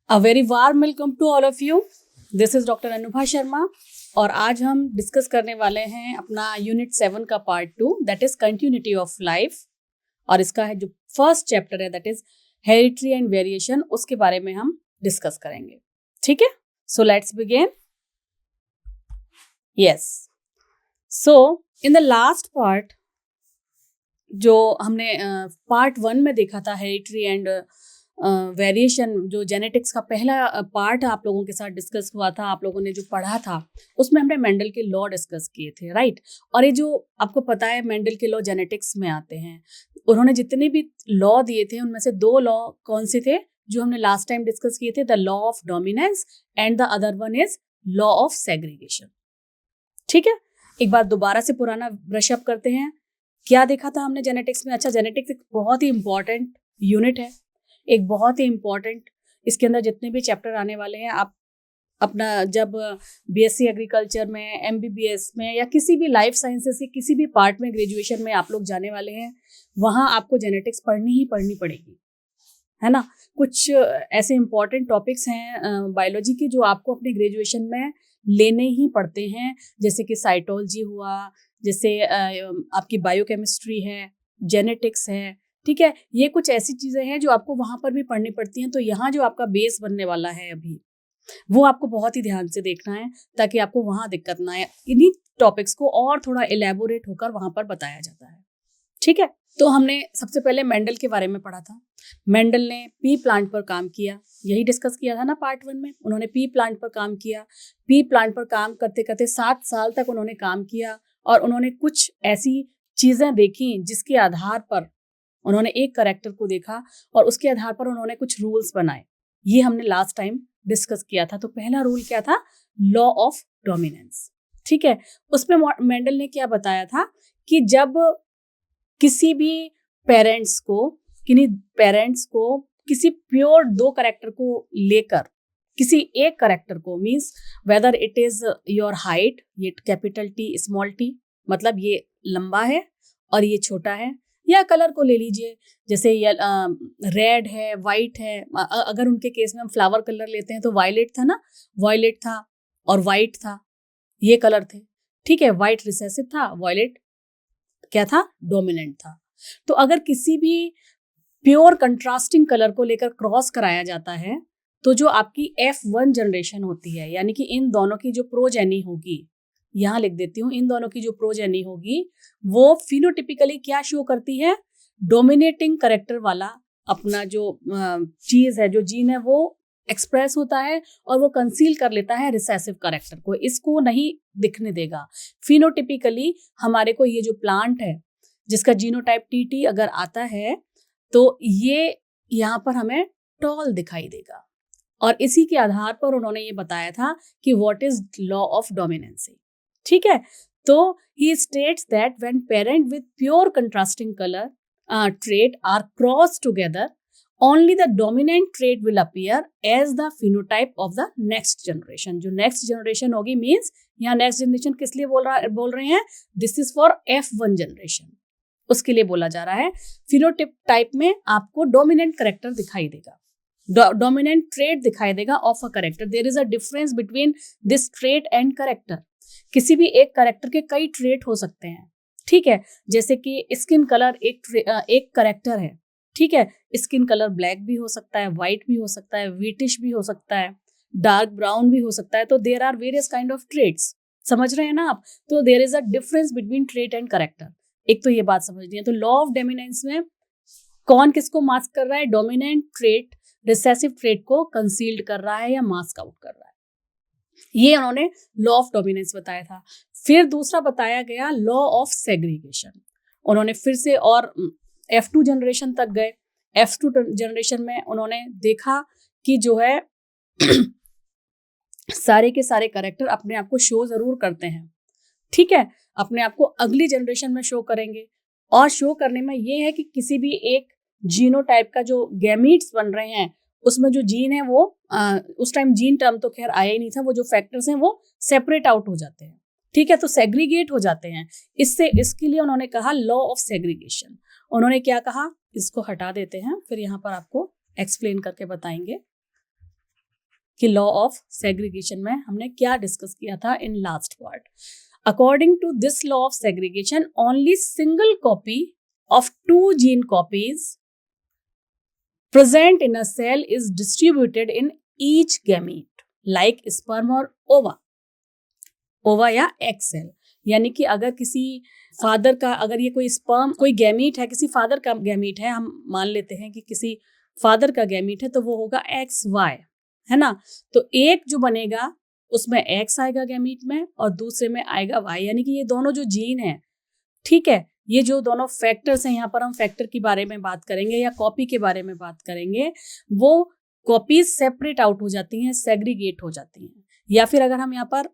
A very warm welcome to all of you. This is doctor Anubha Sharma और आज हम discuss करने वाले हैं अपना यूनिट 7 का part 2 that is continuity of life और इसका है जो फर्स्ट चैप्टर है that is heredity and variation, उसके बारे में हम डिस्कस करेंगे. ठीक है, so let's begin. Yes, so in the last part जो हमने पार्ट 1 में देखा था हेरिडिटी एंड वेरिएशन, जो जेनेटिक्स का पहला पार्ट आप लोगों के साथ डिस्कस हुआ था, आप लोगों ने जो पढ़ा था उसमें हमने मेंडल के लॉ डिस्कस किए थे, राइट. और ये जो आपको पता है मेंडल के लॉ जेनेटिक्स में आते हैं. उन्होंने जितने भी लॉ दिए थे उनमें से 2 लॉ कौन से थे जो हमने लास्ट टाइम डिस्कस किए थे, the law of dominance and the other one is law of segregation. ठीक है, एक बार दोबारा से पुराना ब्रश अप करते हैं. क्या देखा था हमने जेनेटिक्स में? अच्छा, जेनेटिक्स एक बहुत ही इंपॉर्टेंट यूनिट है, एक बहुत ही इम्पॉर्टेंट. इसके अंदर जितने भी चैप्टर आने वाले हैं, आप अपना जब बीएससी एग्रीकल्चर में, एमबीबीएस में या किसी भी लाइफ साइंसेस के किसी भी पार्ट में ग्रेजुएशन में आप लोग जाने वाले हैं, वहाँ आपको जेनेटिक्स पढ़नी ही पढ़नी पड़ेगी, है ना. कुछ ऐसे इम्पॉर्टेंट टॉपिक्स हैं बायोलॉजी के जो आपको अपने ग्रेजुएशन में लेने ही पड़ते हैं, जैसे कि साइटोलॉजी हुआ, जैसे आपकी बायोकेमिस्ट्री है, जेनेटिक्स है. ठीक है, ये कुछ ऐसी चीजें हैं जो आपको वहां पर भी पढ़नी पड़ती हैं. तो यहाँ जो आपका बेस बनने वाला है अभी, वो आपको बहुत ही ध्यान से देखना है ताकि आपको वहां दिक्कत ना आए. इन्हीं टॉपिक्स को और थोड़ा एलेबोरेट होकर वहां पर बताया जाता है. ठीक है, तो हमने सबसे पहले मेंडल के बारे में पढ़ा था. मेंडल ने पी प्लांट पर काम किया, यही डिस्कस किया था ना पार्ट 1 में. उन्होंने पी प्लांट पर काम किया. पी प्लांट पर काम करते करते 7 साल तक उन्होंने काम किया और उन्होंने कुछ ऐसी चीजें देखी जिसके आधार पर उन्होंने एक कैरेक्टर को देखा और उसके आधार पर उन्होंने कुछ रूल्स बनाए. ये हमने लास्ट टाइम डिस्कस किया था. तो पहला रूल क्या था? Law of dominance. ठीक है, उसमें मेंडल ने क्या बताया था कि जब किसी भी पेरेंट्स को किसी प्योर 2 कैरेक्टर को लेकर, किसी एक कैरेक्टर को, means whether it is your height, ये कैपिटल टी स्मॉल टी, मतलब ये लंबा है और ये छोटा है, या कलर को ले लीजिए, जैसे रेड है, वाइट है. अगर उनके केस में हम फ्लावर कलर लेते हैं तो वायलेट था ना, वायलेट था और वाइट था, ये कलर थे. ठीक है, वाइट रिसेसिव था, वायलेट क्या था? डोमिनेंट था. तो अगर किसी भी प्योर कंट्रास्टिंग कलर को लेकर क्रॉस कराया जाता है तो जो आपकी F1 जनरेशन होती है, यानी कि इन दोनों की जो प्रोजेनी होगी, यहाँ लिख देती हूँ, इन दोनों की जो प्रोजेनी होगी वो फिनोटिपिकली क्या शो करती है? डोमिनेटिंग कैरेक्टर वाला अपना जो चीज है, जो जीन है, वो एक्सप्रेस होता है और वो कंसील कर लेता है रिसेसिव कैरेक्टर को, इसको नहीं दिखने देगा. फिनोटिपिकली हमारे को ये जो प्लांट है जिसका जीनोटाइप TT अगर आता है तो ये यहाँ पर हमें टॉल दिखाई देगा. और इसी के आधार पर उन्होंने ये बताया था कि what is law of dominancy. ठीक है, तो he states that when parent with pure contrasting color trait are crossed together, only the dominant trait will appear as the phenotype of the next generation. जो next generation होगी, means यहाँ next generation किस लिए बोल रहे हैं? This is for F1 generation. उसके लिए बोला जा रहा है. फिनोटाइप टाइप में आपको डोमिनेंट करेक्टर दिखाई देगा, डोमिनेंट ट्रेट दिखाई देगा of a character. There is a difference between this trait and character. किसी भी एक करेक्टर के कई ट्रेट हो सकते हैं. ठीक है, जैसे कि स्किन कलर एक करेक्टर है. ठीक है, स्किन कलर ब्लैक भी हो सकता है, व्हाइट भी हो सकता है, व्हीटिश भी हो सकता है, डार्क ब्राउन भी हो सकता है. तो there are various kind of traits. समझ रहे हैं ना आप? तो there is a difference between trait and character. एक तो ये बात समझनी है. तो लॉ ऑफ डोमिनेंस में कौन किसको मास्क कर रहा है? डोमिनेंट ट्रेट रिसेसिव ट्रेट को कंसील्ड कर रहा है या मास्क आउट कर रहा है. ये उन्होंने लॉ ऑफ डोमिनेंस बताया था. फिर दूसरा बताया गया लॉ ऑफ सेग्रीगेशन. उन्होंने फिर से और F2 जनरेशन तक गए. F2 जनरेशन में उन्होंने देखा कि जो है सारे के सारे कैरेक्टर अपने आप को शो जरूर करते हैं. ठीक है, अपने आप को अगली जनरेशन में शो करेंगे. और शो करने में ये है कि किसी भी एक जीनोटाइप का जो गैमीट्स बन रहे हैं उसमें जो जीन है वो उस टाइम जीन टर्म तो खैर आया ही नहीं था, वो जो फैक्टर्स हैं वो सेपरेट आउट हो जाते हैं. ठीक है, तो सेग्रीगेट हो जाते हैं. इसके लिए उन्होंने कहा लॉ ऑफ सेग्रीगेशन. उन्होंने क्या कहा? इसको हटा देते हैं, फिर यहाँ पर आपको एक्सप्लेन करके बताएंगे. कि लॉ ऑफ सेग्रीगेशन में हमने क्या डिस्कस किया था in last part. According to this law of segregation only single copy of 2 gene copies present in a cell is distributed in each gamete like sperm और ova या egg cell. यानी कि अगर किसी फादर का, अगर ये कोई स्पर्म, कोई गैमीट है, किसी फादर का गैमीट है, हम मान लेते हैं कि किसी फादर का गैमीट है, तो वो होगा XY, है ना। तो एक जो बनेगा उसमें X आएगा गैमीट में और दूसरे में आएगा Y, यानी कि ये दोनों जो जीन है, ठीक है, ये जो दोनों फैक्टर्स हैं, यहाँ पर हम फैक्टर के बारे में बात करेंगे या कॉपी के बारे में बात करेंगे, वो कॉपीज सेपरेट आउट हो जाती हैं, सेग्रीगेट हो जाती हैं। या फिर अगर हम यहाँ पर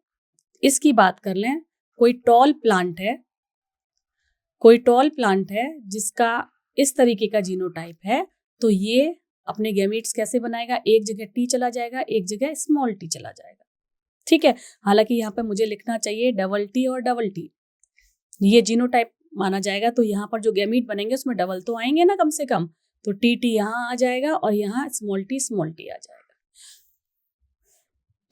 इसकी बात कर लें, कोई टॉल प्लांट है जिसका इस तरीके का जीनोटाइप है, तो ये अपने गैमीट्स कैसे बनाएगा, एक जगह T चला जाएगा, एक जगह स्मॉल t चला जाएगा, ठीक है। हालांकि यहाँ पर मुझे लिखना चाहिए डबल T और डबल T, ये जीनोटाइप माना जाएगा, तो यहाँ पर जो गैमीट बनेंगे उसमें डबल तो आएंगे ना कम से कम, तो TT यहाँ आ जाएगा और यहाँ स्मॉल t आ जाएगा।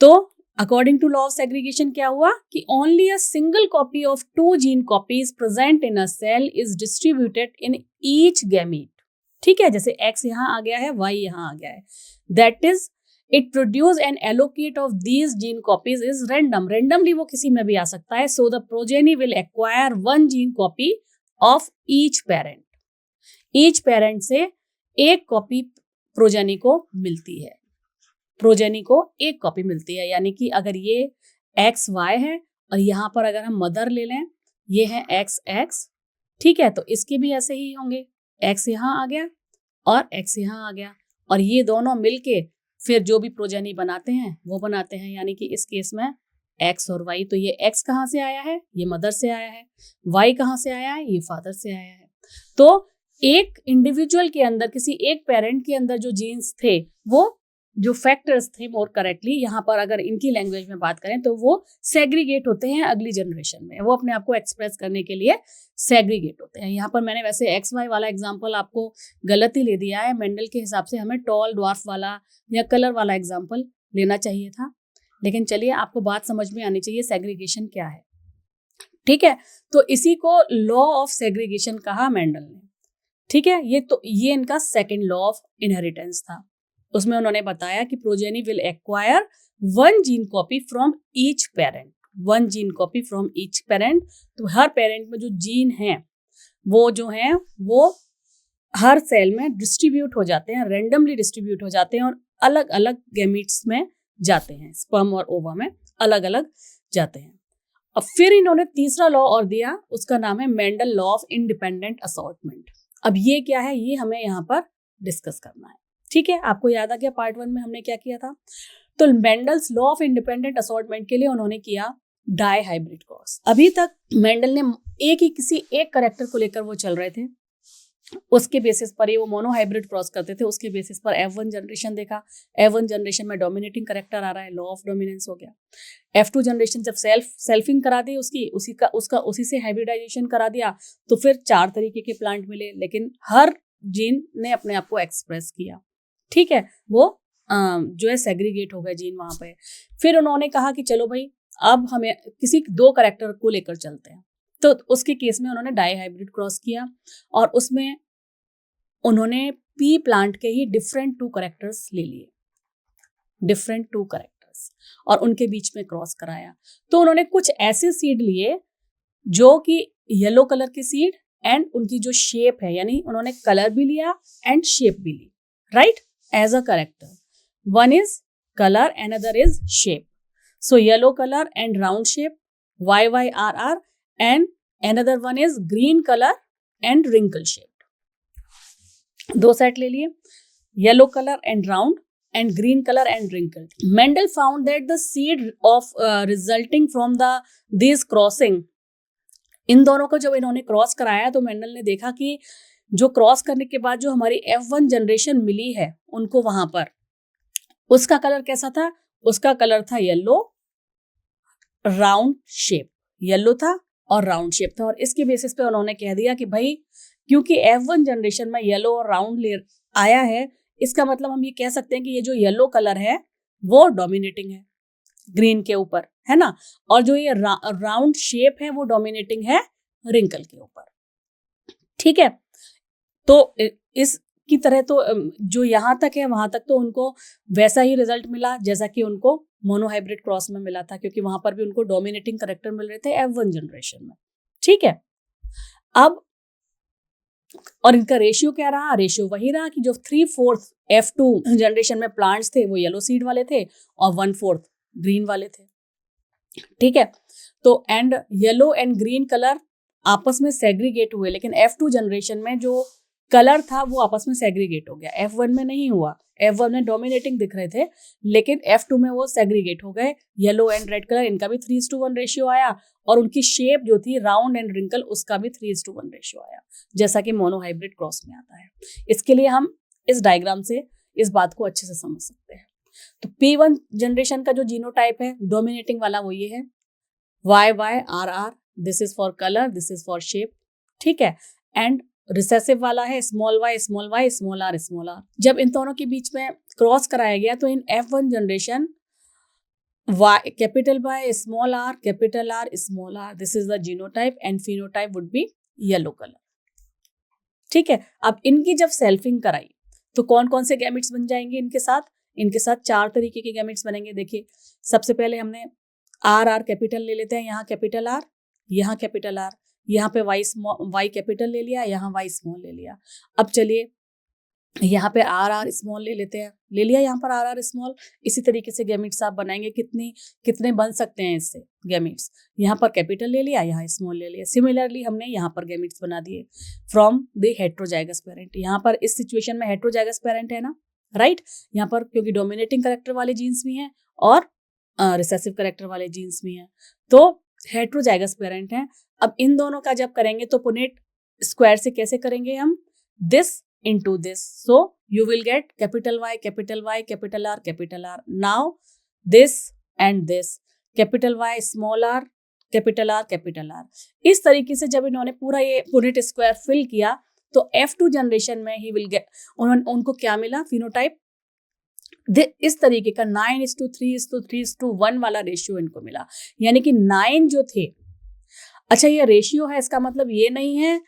तो according to law of segregation क्या हुआ कि only a single copy of 2 gene copies present in a cell is distributed in each gamete, ठीक है। जैसे X यहाँ आ गया है, Y यहाँ आ गया है, that is it produce an allocate of these gene copies is random, randomly वो किसी में भी आ सकता है। So the progeny will acquire 1 gene copy of each parent से एक कॉपी प्रोजेनी को मिलती है, यानी कि अगर ये XY है और यहाँ पर अगर हम मदर ले लें, ये है XX, ठीक है, तो इसके भी ऐसे ही होंगे, X यहाँ आ गया और X यहाँ आ गया, और ये दोनों मिलके फिर जो भी प्रोजेनी बनाते हैं वो बनाते हैं, यानी कि इस केस में X और Y। तो ये X कहाँ से आया है, ये मदर से आया है, Y कहाँ से आया है, ये फादर से आया है। तो एक इंडिविजुअल के अंदर, किसी एक पेरेंट के अंदर जो जीन्स थे, वो जो फैक्टर्स थे, मोर करेक्टली यहाँ पर अगर इनकी लैंग्वेज में बात करें तो वो सेग्रीगेट होते हैं अगली जनरेशन में, वो अपने आप को एक्सप्रेस करने के लिए सेग्रीगेट होते हैं। यहाँ पर मैंने वैसे XY वाला एग्जांपल आपको गलत ही ले दिया है, मेंडल के हिसाब से हमें टॉल ड्वार्फ वाला या कलर वाला एग्जाम्पल लेना चाहिए था, लेकिन चलिए आपको बात समझ में आनी चाहिए सेग्रीगेशन क्या है, ठीक है। तो इसी को लॉ ऑफ सेग्रीगेशन कहा मेंडल ने, ठीक है। ये इनका सेकेंड लॉ ऑफ इनहेरिटेंस था। उसमें उन्होंने बताया कि progeny will acquire 1 gene copy from each parent, तो हर पेरेंट में जो जीन हैं वो हर सेल में डिस्ट्रीब्यूट हो जाते हैं, रेंडमली डिस्ट्रीब्यूट हो जाते हैं और अलग अलग गैमीट्स में जाते हैं, स्पर्म और ओवा में अलग अलग जाते हैं। अब फिर इन्होंने तीसरा लॉ और दिया, उसका नाम है Mendel law of independent assortment. अब ये क्या है, ये हमें यहाँ पर डिस्कस करना है, ठीक है। आपको याद आ गया पार्ट 1 में हमने क्या किया था। तो Mendel's law of independent assortment के लिए उन्होंने किया डाई हाइब्रिड क्रॉस। अभी तक मेंडल ने किसी एक कैरेक्टर को लेकर वो चल रहे थे, उसके बेसिस पर ही वो मोनो हाइब्रिड क्रॉस करते थे, उसके बेसिस पर F1 जनरेशन देखा, F1 जनरेशन में डोमिनेटिंग कैरेक्टर आ रहा है, लॉ ऑफ डोमिनेंस हो गया। F2 जनरेशन जब सेल्फिंग करा दी उसी से हाइब्रिडाइजेशन करा दिया, तो फिर 4 तरीके के प्लांट मिले, लेकिन हर जीन ने अपने आप को एक्सप्रेस किया, ठीक है। वो जो है सेग्रीगेट हो गए जीन वहां पे। फिर उन्होंने कहा कि चलो भाई अब हमें किसी 2 कैरेक्टर को लेकर चलते हैं, तो उसके केस में उन्होंने डाई हाइब्रिड क्रॉस किया और उसमें उन्होंने पी प्लांट के ही डिफरेंट 2 कैरेक्टर्स ले लिए, और उनके बीच में क्रॉस कराया। तो उन्होंने कुछ ऐसे सीड लिए जो कि येलो कलर के सीड एंड उनकी जो शेप है, यानी उन्होंने कलर भी लिया एंड शेप भी ली, right, as a character. One is colour, another is shape. So yellow colour and round shape, YYRR, and another one is green colour and wrinkle shape. 2 set ले लिए, yellow colour and round and green color and wrinkled. Mendel found that the seed of resulting from these crossing, इन दोनों को जब इन्होंने cross कराया तो Mendel ने देखा कि जो क्रॉस करने के बाद जो हमारी F1 जनरेशन मिली है उनको, वहां पर उसका कलर कैसा था, उसका कलर था येलो, राउंड शेप, येलो था और राउंड शेप था। और इसके बेसिस पे उन्होंने कह दिया कि भाई क्योंकि F1 जनरेशन में येलो और राउंड आया है, इसका मतलब हम ये कह सकते हैं कि ये जो येलो कलर है वो डोमिनेटिंग है ग्रीन के ऊपर, है ना, और जो ये राउंड शेप है वो डोमिनेटिंग है रिंकल के ऊपर। ठीक है, तो इसकी तरह तो जो यहाँ तक है वहां तक तो उनको वैसा ही रिजल्ट मिला जैसा कि उनको मोनोहाइब्रिड क्रॉस में मिला था, क्योंकि वहां पर भी उनको डोमिनेटिंग करेक्टर मिल रहे थे F1 जनरेशन में। ठीक है, अब और इनका रेशियो क्या रहा, रेशियो वही रहा कि जो 3/4 F2 जनरेशन में प्लांट्स थे वो येलो सीड वाले थे और 1/4 ग्रीन वाले थे। ठीक है, तो and yellow and green colour आपस में सेग्रीगेट हुए, लेकिन F2 जनरेशन में जो कलर था वो आपस में सेग्रीगेट हो गया, F1 में नहीं हुआ। F1 में डोमिनेटिंग दिख रहे थे, लेकिन F2 में वो सेग्रीगेट हो गए। येलो एंड रेड कलर इनका भी 3:1 रेशियो आया, और उनकी शेप जो थी राउंड एंड रिंकल उसका भी 3:1 रेशियो आया, जैसा कि मोनोहाइब्रिड क्रॉस में आता है। इसके लिए हम इस डायग्राम से इस बात को अच्छे से समझ सकते हैं। तो P1 जनरेशन का जो जीनोटाइप है डोमिनेटिंग वाला वो ये है, YYRR, this is for colour, this is for shape. ठीक है, एंड रिसेसिव वाला है small y small y small r small r। जब इन दोनों के बीच में क्रॉस कराया गया तो इन F1 generation Y capital Y small r capital R small r, this is the genotype and phenotype would be yellow colour. ठीक है, अब इनकी जब सेल्फिंग कराई तो कौन कौन से गैमेट्स बन जाएंगे इनके साथ, इनके साथ 4 तरीके के गैमेट्स बनेंगे। देखिए, सबसे पहले हमने RR कैपिटल ले लेते हैं, यहाँ कैपिटल R, यहाँ कैपिटल R, यहाँ पे Y कैपिटल ले लिया, यहाँ Y स्मॉल ले लिया। अब चलिए यहाँ पे RR स्मॉल ले लेते हैं, ले लिया यहाँ पर RR स्मॉल। इसी तरीके से गैमेट्स आप बनाएंगे, कितने बन सकते हैं इससे गैमेट्स। यहाँ पर कैपिटल ले लिया, यहाँ स्मॉल ले लिया। सिमिलरली हमने यहाँ पर गैमेट्स बना दिए फ्रॉम द हेट्रोजाइगस पेरेंट। यहाँ पर इस सिचुएशन में हेट्रोजाइगस पेरेंट है ना, राइट। यहाँ पर क्योंकि डोमिनेटिंग करेक्टर वाले जीन्स भी हैं और रिसेसिव करेक्टर वाले जीन्स भी हैं, तो हेट्रोजाइगस पेरेंट हैं। अब इन दोनों का जब करेंगे तो पुनेट स्क्वायर से कैसे करेंगे हम, this into this, so you will get capital Y capital R capital R। now this and this capital Y small r capital R। इस तरीके से जब इन्होंने पूरा ये पुनेट स्क्वायर फिल किया तो F2 जनरेशन में ही विल गेट, उनको क्या मिला फिनोटाइप, इस तरीके का 9:3:3:1 वाला रेशियो इनको मिला। यानी कि 9 जो थे, अच्छा ये रेशियो है, इसका मतलब ये नहीं है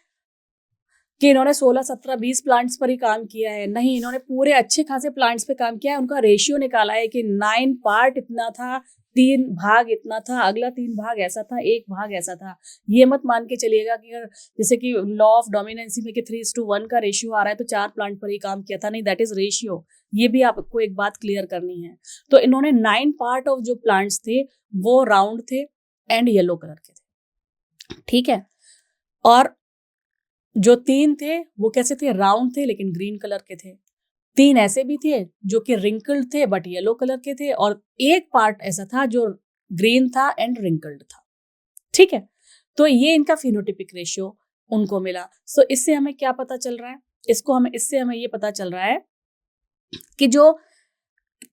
कि इन्होंने 16, 17, 20 प्लांट्स पर ही काम किया है, नहीं, इन्होंने पूरे अच्छे खासे प्लांट्स पे काम किया है। उनका रेशियो निकाला है कि 9 पार्ट इतना था, 3 भाग इतना था, अगला 3 भाग ऐसा था, 1 भाग ऐसा था। ये मत मान के चलिएगा कि जैसे कि लॉ ऑफ डोमिनेंसी में कि 3:1 का रेशियो आ रहा है तो 4 प्लांट पर ही काम किया था, नहीं, दैट इज रेशियो। ये भी आपको एक बात क्लियर करनी है। तो इन्होंने 9 पार्ट ऑफ जो प्लांट्स थे वो राउंड थे एंड येलो कलर के थे। ठीक है, और जो 3 थे वो कैसे थे, राउंड थे लेकिन ग्रीन कलर के थे। 3 ऐसे भी थे जो कि रिंकल्ड थे बट येलो कलर के थे, और एक पार्ट ऐसा था जो ग्रीन था एंड रिंकल्ड था। ठीक है, तो ये इनका फिनोटिपिक रेशियो उनको मिला। सो इससे हमें क्या पता चल रहा है, इससे हमें ये पता चल रहा है कि जो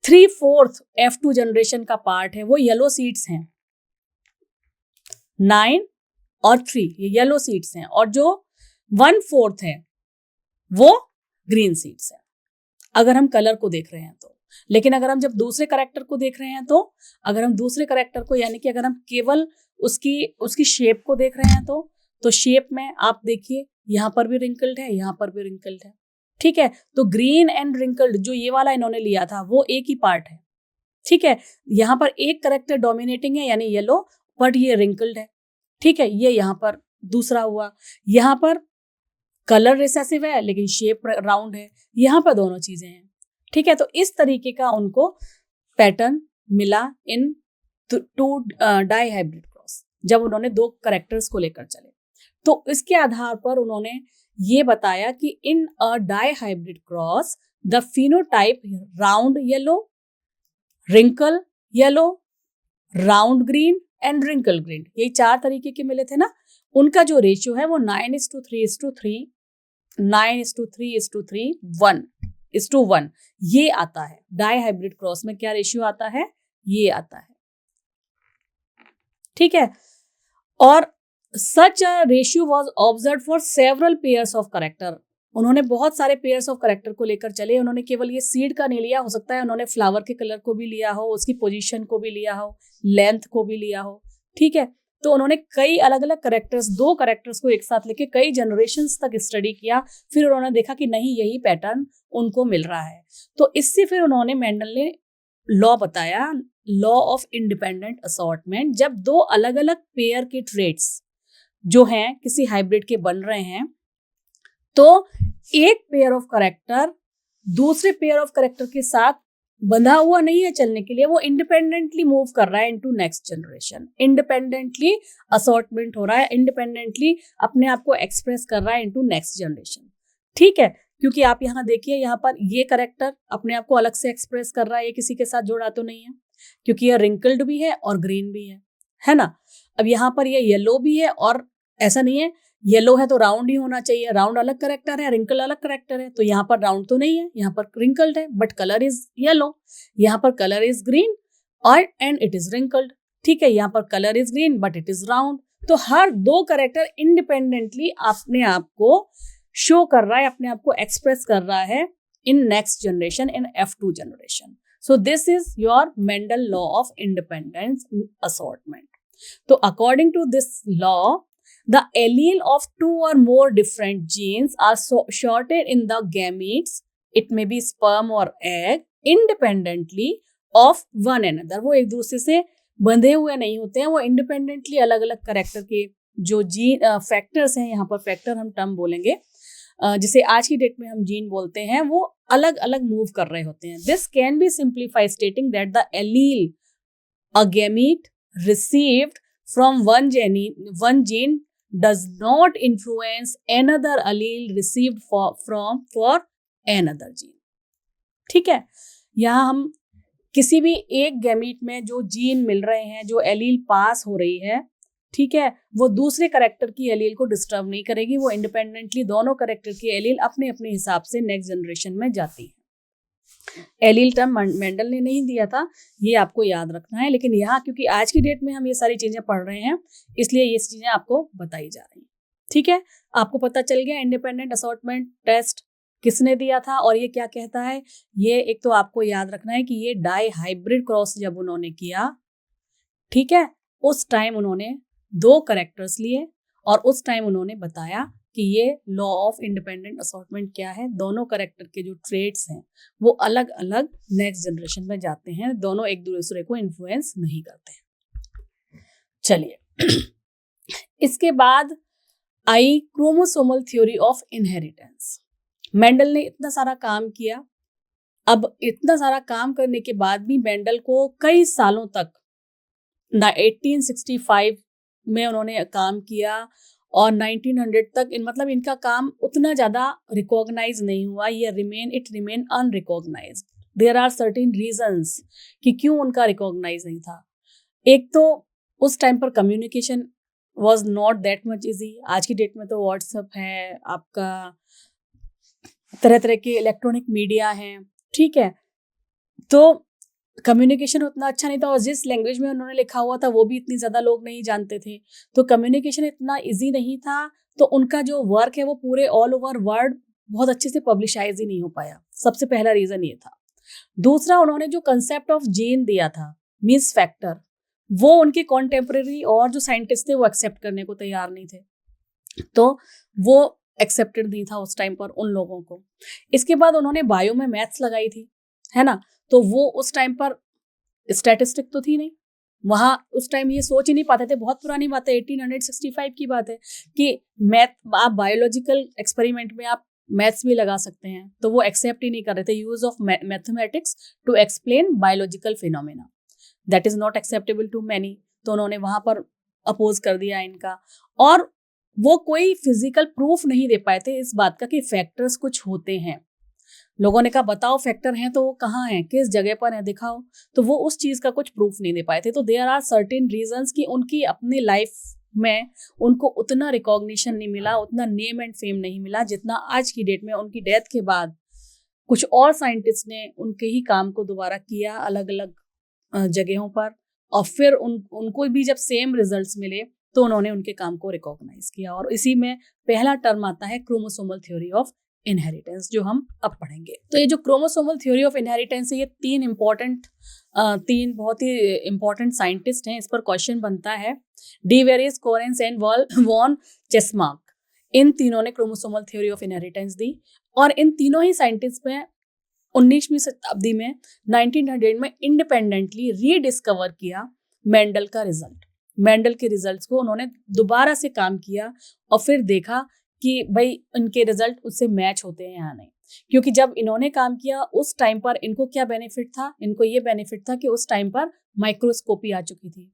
3/4 F2 जनरेशन का पार्ट है वो येलो सीड्स हैं, 9 और 3 ये येलो सीड्स हैं, और जो 1/4 है वो ग्रीन सीड्स है, अगर हम कलर को देख रहे हैं तो। लेकिन अगर हम जब दूसरे करेक्टर को देख रहे हैं तो, अगर हम दूसरे करेक्टर को यानी कि अगर हम केवल उसकी शेप को देख रहे हैं तो शेप में आप देखिए यहाँ पर भी रिंकल्ड है, यहाँ पर भी रिंकल्ड है। ठीक है, तो ग्रीन एंड रिंकल्ड जो ये वाला इन्होंने लिया था वो एक ही पार्ट है। ठीक है, यहाँ पर एक करेक्टर डोमिनेटिंग है यानी येलो, बट ये रिंकल्ड है। ठीक है, ये यहाँ पर दूसरा हुआ। यहाँ पर कलर रिसेसिव है लेकिन शेप राउंड है, यहाँ पर दोनों चीजें हैं। ठीक है, तो इस तरीके का उनको पैटर्न मिला इन 2 डाइहाइब्रिड क्रॉस, जब उन्होंने 2 करेक्टर्स को लेकर चले। तो इसके आधार पर उन्होंने ये बताया कि in a dihybrid cross the phenotype round yellow, wrinkle yellow, round green and wrinkle green, ये 4 तरीके के मिले थे ना। उनका जो रेशियो है वो 9:3:3, 9:3:3:1 ये आता है। डाइहाइब्रिड क्रॉस में क्या रेशियो आता है, ये आता है। ठीक है, और such a ratio was observed for several pairs of character उन्होंने बहुत सारे पेयर्स ऑफ करेक्टर को लेकर चले, उन्होंने केवल ये सीड का नहीं लिया, हो सकता है उन्होंने फ्लावर के कलर को भी लिया हो, उसकी पोजीशन को भी लिया हो, लेंथ को भी लिया हो, ठीक है। तो उन्होंने कई अलग अलग करेक्टर्स, 2 करेक्टर्स को एक साथ लेके कई जनरेशंस तक स्टडी किया, फिर उन्होंने देखा कि नहीं यही पैटर्न उनको मिल रहा है। तो इससे फिर उन्होंने मेंडल ने लॉ बताया, लॉ ऑफ इंडिपेंडेंट असॉर्टमेंट। जब 2 अलग अलग पेयर के ट्रेट्स जो हैं किसी हाइब्रिड के बन रहे हैं, तो एक पेयर ऑफ करेक्टर दूसरे पेयर ऑफ करेक्टर के साथ बंधा हुआ नहीं है चलने के लिए, वो इंडिपेंडेंटली मूव कर रहा है into next generation, independently assortment हो रहा है, इंडिपेंडेंटली अपने आप को एक्सप्रेस कर रहा है इनटू नेक्स्ट जनरेशन, ठीक है। क्योंकि आप यहाँ देखिए, यहाँ पर ये करेक्टर अपने आप को अलग से एक्सप्रेस कर रहा है, ये किसी के साथ जोड़ा तो नहीं है, क्योंकि ये रिंकल्ड भी है और ग्रीन भी है ना। अब यहाँ पर ये येलो भी है, और ऐसा नहीं है येलो है तो राउंड ही होना चाहिए, राउंड अलग करेक्टर है, रिंकल अलग करेक्टर है, तो यहाँ पर राउंड तो नहीं है, यहाँ पर रिंकल्ड है, बट कलर इज येलो, यहाँ पर कलर इज ग्रीन और एंड इट इज रिंकल्ड, ठीक है। यहाँ पर colour is green but it is round. तो हर 2 करेक्टर इंडिपेंडेंटली अपने आप को शो कर रहा है, अपने आप को एक्सप्रेस कर रहा है in next generation, in F2 generation. So this is your Mendel law of independence assortment. तो according to this law, the allele of 2 or more different genes are sorted in the gametes, it may be sperm or egg, independently of one another। वो एक दूसरे से बंधे हुए नहीं होते हैं, वो इंडिपेंडेंटली अलग अलग करेक्टर के जो जीन फैक्टर्स हैं, यहाँ पर फैक्टर हम टर्म बोलेंगे, जिसे आज की डेट में हम जीन बोलते हैं, वो अलग अलग मूव कर रहे होते हैं। This can be simplified stating that the allele a gamete received from one gene does not influence another allele received for another gene, ठीक है। यहाँ हम किसी भी एक गैमीट में जो जीन मिल रहे हैं, जो एलील पास हो रही है, ठीक है, वो दूसरे करेक्टर की एलील को डिस्टर्ब नहीं करेगी, वो इंडिपेंडेंटली दोनों करेक्टर की एलील अपने अपने हिसाब से नेक्स्ट जनरेशन में जाती है। एलील टर्म मेंडल ने नहीं दिया था, ये आपको याद रखना है, लेकिन यहाँ क्योंकि आज की डेट में हम ये सारी चीजें पढ़ रहे हैं, इसलिए ये चीजें आपको बताई जा रही हैं, ठीक है। आपको पता चल गया इंडिपेंडेंट असॉर्टमेंट टेस्ट किसने दिया था और ये क्या कहता है। ये एक तो आपको याद रखना है कि ये डाई हाइब्रिड क्रॉस जब उन्होंने किया, ठीक है, उस टाइम उन्होंने 2 करेक्टर्स लिए और उस टाइम उन्होंने बताया कि ये लॉ ऑफ इंडिपेंडेंट असॉर्टमेंट क्या है। दोनों करेक्टर के जो ट्रेड्स हैं वो अलग अलग नेक्स्ट जनरेशन में जाते हैं, दोनों एक दूसरे को इन्फ्लुएंस नहीं करते हैं। चलिए इसके बाद आई chromosomal theory of inheritance. Mendel ने इतना सारा काम किया, अब इतना सारा काम करने के बाद भी मेंडल को कई सालों तक 1865 में उन्होंने काम किया और 1900 तक मतलब इनका काम उतना ज़्यादा रिकॉग्नाइज नहीं हुआ, ये it remain unrecognized. There are certain reasons कि क्यों उनका रिकॉग्नाइज नहीं था। एक तो उस टाइम पर communication was not that much easy. आज की डेट में तो व्हाट्सएप है, आपका तरह तरह के इलेक्ट्रॉनिक मीडिया हैं, ठीक है, तो कम्युनिकेशन उतना अच्छा नहीं था और जिस लैंग्वेज में उन्होंने लिखा हुआ था वो भी इतनी ज़्यादा लोग नहीं जानते थे, तो कम्युनिकेशन इतना इजी नहीं था, तो उनका जो वर्क है वो पूरे ऑल ओवर वर्ल्ड बहुत अच्छे से पब्लिशाइज ही नहीं हो पाया। सबसे पहला रीज़न ये था। दूसरा, उन्होंने जो कंसेप्ट ऑफ जीन दिया था, मीन्स फैक्टर, वो उनके कॉन्टेम्परेरी और जो साइंटिस्ट थे वो एक्सेप्ट करने को तैयार नहीं थे, तो वो एक्सेप्टेड नहीं था उस टाइम पर उन लोगों को। इसके बाद उन्होंने बायो में मैथ्स लगाई थी, है ना, तो वो उस टाइम पर स्टैटिस्टिक तो थी नहीं, वहाँ उस टाइम ये सोच ही नहीं पाते थे। बहुत पुरानी बात है, 1865 की बात है कि मैथ, आप बायोलॉजिकल एक्सपेरिमेंट में आप मैथ्स भी लगा सकते हैं, तो वो एक्सेप्ट ही नहीं कर रहे थे। Use of mathematics to explain biological phenomena, that is not acceptable to many, तो उन्होंने वहां पर अपोज कर दिया इनका। और वो कोई फिजिकल प्रूफ नहीं दे पाए थे इस बात का कि फैक्टर्स कुछ होते हैं। लोगों ने कहा बताओ फैक्टर हैं, तो वो कहाँ हैं, किस जगह पर है, दिखाओ, तो वो उस चीज का कुछ प्रूफ नहीं दे पाए थे। तो देयर आर सर्टेन रीजंस कि उनकी अपनी लाइफ में उनको उतना रिकॉग्निशन नहीं मिला, उतना नेम एंड फेम नहीं मिला जितना आज की डेट में उनकी डेथ के बाद कुछ और साइंटिस्ट ने उनके ही काम को दोबारा किया अलग अलग जगहों पर, और फिर उनको भी जब सेम रिजल्ट्स मिले तो उन्होंने उनके काम को रिकॉग्नाइज किया। और इसी में पहला टर्म आता है क्रोमोसोमल थ्योरी ऑफ इनहेरिटेंस, जो हम अब पढ़ेंगे। तो ये जो क्रोमोसोमल थ्योरी ऑफ इनहेरिटेंस है, ये तीन बहुत ही इंपॉर्टेंट साइंटिस्ट हैं, इस पर क्वेश्चन बनता है। De Vries, Correns and von Tschermak, इन तीनों ने क्रोमोसोमल थ्योरी ऑफ इनहेरिटेंस दी। और इन तीनों ही साइंटिस्ट में 19वीं शताब्दी में 1900 में इंडिपेंडेंटली रीडिस्कवर किया मेंडल का रिजल्ट। मेंडल के रिजल्ट्स को उन्होंने दोबारा से काम किया और फिर देखा कि भाई इनके रिजल्ट उससे मैच होते हैं या नहीं। क्योंकि जब इन्होंने काम किया उस टाइम पर इनको क्या बेनिफिट था, इनको ये बेनिफिट था कि उस टाइम पर माइक्रोस्कोपी आ चुकी थी।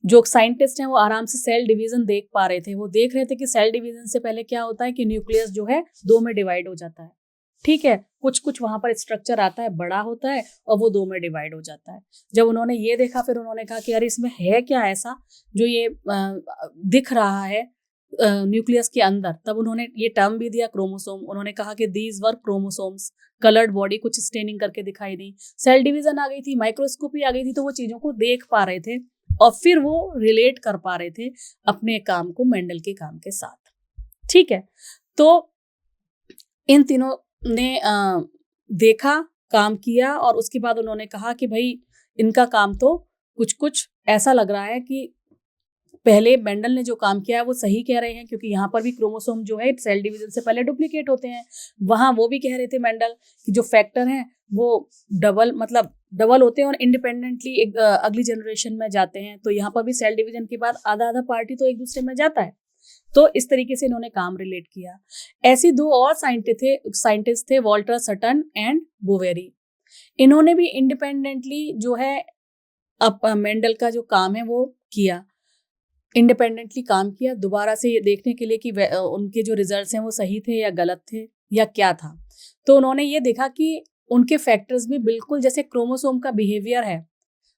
जो साइंटिस्ट हैं वो आराम से सेल डिवीजन देख पा रहे थे। वो देख रहे थे कि सेल डिवीजन से पहले क्या होता है कि न्यूक्लियस जो है 2 में डिवाइड हो जाता है, ठीक है। कुछ वहां पर स्ट्रक्चर आता है, बड़ा होता है और वो 2 में डिवाइड हो जाता है। जब उन्होंने ये देखा, फिर उन्होंने कहा कि यार इसमें है क्या ऐसा जो ये दिख रहा है न्यूक्लियस के अंदर। तब उन्होंने ये टर्म भी दिया क्रोमोसोम। उन्होंने कहा कि these were chromosomes, coloured body कुछ स्टेनिंग करके दिखाई दी, सेल डिवीजन आ गई थी, माइक्रोस्कोपी आ गई थी, तो वो चीजों को देख पा रहे थे और फिर वो रिलेट कर पा रहे थे अपने काम को मेंडल के काम के साथ, ठीक है। तो इन तीनों ने देखा, काम किया और उसके बाद उन्होंने कहा कि भाई इनका काम तो कुछ ऐसा लग रहा है कि पहले मेंडल ने जो काम किया है वो सही कह रहे हैं, क्योंकि यहाँ पर भी क्रोमोसोम जो है सेल डिवीजन से पहले डुप्लीकेट होते हैं। वहां वो भी कह रहे थे मेंडल कि जो फैक्टर हैं वो डबल होते हैं और इंडिपेंडेंटली अगली जनरेशन में जाते हैं। तो यहाँ पर भी सेल डिवीजन के बाद आधा पार्टी तो एक दूसरे में जाता है। तो इस तरीके से इन्होंने काम रिलेट किया। ऐसी 2 और साइंटिस्ट थे वॉल्टर सटन एंड बोवेरी। इन्होंने भी इंडिपेंडेंटली जो है अब मेंडल का जो काम है वो किया, इंडिपेंडेंटली काम किया, दोबारा से ये देखने के लिए कि उनके जो रिजल्ट्स हैं वो सही थे या गलत थे या क्या था। तो उन्होंने ये देखा कि उनके फैक्टर्स भी बिल्कुल जैसे क्रोमोसोम का बिहेवियर है,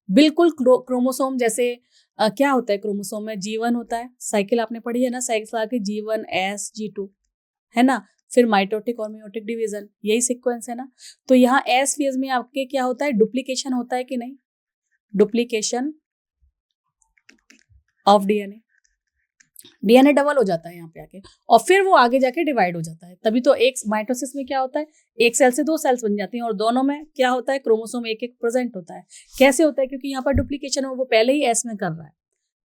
बिल्कुल क्रोमोसोम जैसे क्या होता है क्रोमोसोम में, G1 होता है, साइकिल आपने पढ़ी है ना, साइकिल की G1 S G2 है ना, फिर माइटोटिक और मेयोटिक डिवीजन, यही सीक्वेंस है ना। तो यहाँ एस फेज में आपके क्या होता है, डुप्लीकेशन होता है कि नहीं, डुप्लीकेशन ऑफ डीएनए डबल हो जाता है यहाँ पे आके और फिर वो आगे जाके डिवाइड हो जाता है। तभी तो एक माइटोसिस में क्या होता है, एक सेल से 2 सेल्स बन जाती हैं और दोनों में क्या होता है, क्रोमोसोम एक प्रेजेंट होता है। कैसे होता है, क्योंकि यहाँ पर डुप्लीकेशन वो पहले ही एस में कर रहा है,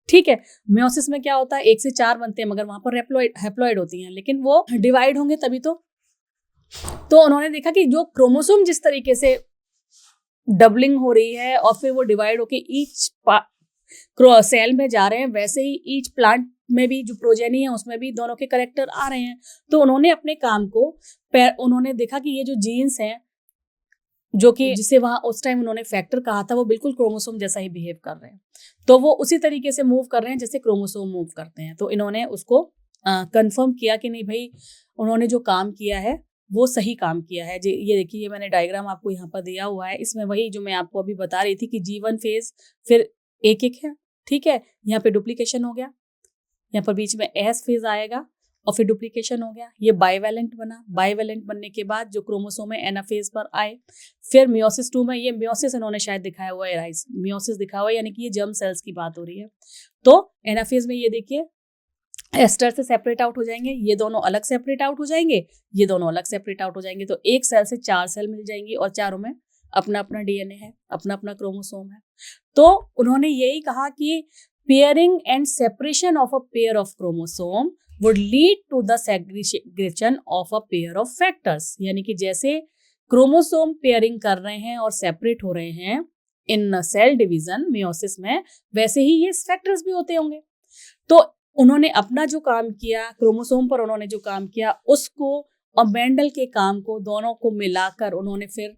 ठीक है। मियोसिस में क्या होता है, 1 से 4 बनते हैं, मगर वहां पर हैप्लॉइड होती हैं, लेकिन वो डिवाइड होंगे तभी तो उन्होंने देखा कि जो क्रोमोसोम जिस तरीके से डबलिंग हो रही है और फिर वो डिवाइड होके ईच सेल में जा रहे हैं, वैसे ही ईच प्लांट में भी जो प्रोजेनी है उसमें भी दोनों के कैरेक्टर आ रहे हैं। तो उन्होंने अपने काम को उन्होंने देखा कि ये जो जीन्स हैं जो कि जिसे वहां उस टाइम उन्होंने फैक्टर कहा था वो बिल्कुल क्रोमोसोम जैसा ही बिहेव कर रहे हैं, तो वो उसी तरीके से मूव कर रहे हैं जैसे क्रोमोसोम मूव करते हैं। तो इन्होंने उसको कंफर्म किया कि नहीं भाई उन्होंने जो काम किया है वो सही काम किया है। ये देखिए, ये मैंने डायग्राम आपको यहाँ पर दिया हुआ है, इसमें वही जो मैं आपको अभी बता रही थी कि G1 फेज फिर एक है, ठीक है। यहाँ पे डुप्लीकेशन हो गया, यहाँ पर बीच में एस फेज आएगा और फिर डुप्लीकेशन हो गया, ये बाइवेलेंट बना। बाइवेलेंट बनने के बाद जो क्रोमोसोम है एनाफेज पर आए, फिर मियोसिस 2 में, ये मियोसिस इन्होंने शायद दिखाया हुआ है, राइस मियोसिस दिखा हुआ है, यानी कि ये जर्म सेल्स की बात हो रही है। तो एनाफेज में ये देखिए एस्टर से सेपरेट आउट हो जाएंगे, ये दोनों अलग सेपरेट आउट हो जाएंगे, ये दोनों अलग सेपरेट आउट हो जाएंगे। तो एक सेल से 4 सेल मिल जाएंगी और चारों में अपना अपना डीएनए है, अपना अपना क्रोमोसोम है। तो उन्होंने यही कहा कि pairing and separation of a pair of chromosome would lead to the segregation of a pair of factors, यानी कि जैसे क्रोमोसोम पेयरिंग कर रहे हैं और सेपरेट हो रहे हैं इन सेल डिवीजन मियोसिस में, वैसे ही ये फैक्टर्स भी होते होंगे। तो उन्होंने अपना जो काम किया क्रोमोसोम पर, उन्होंने जो काम किया उसको और मेंडल के काम को दोनों को मिलाकर उन्होंने फिर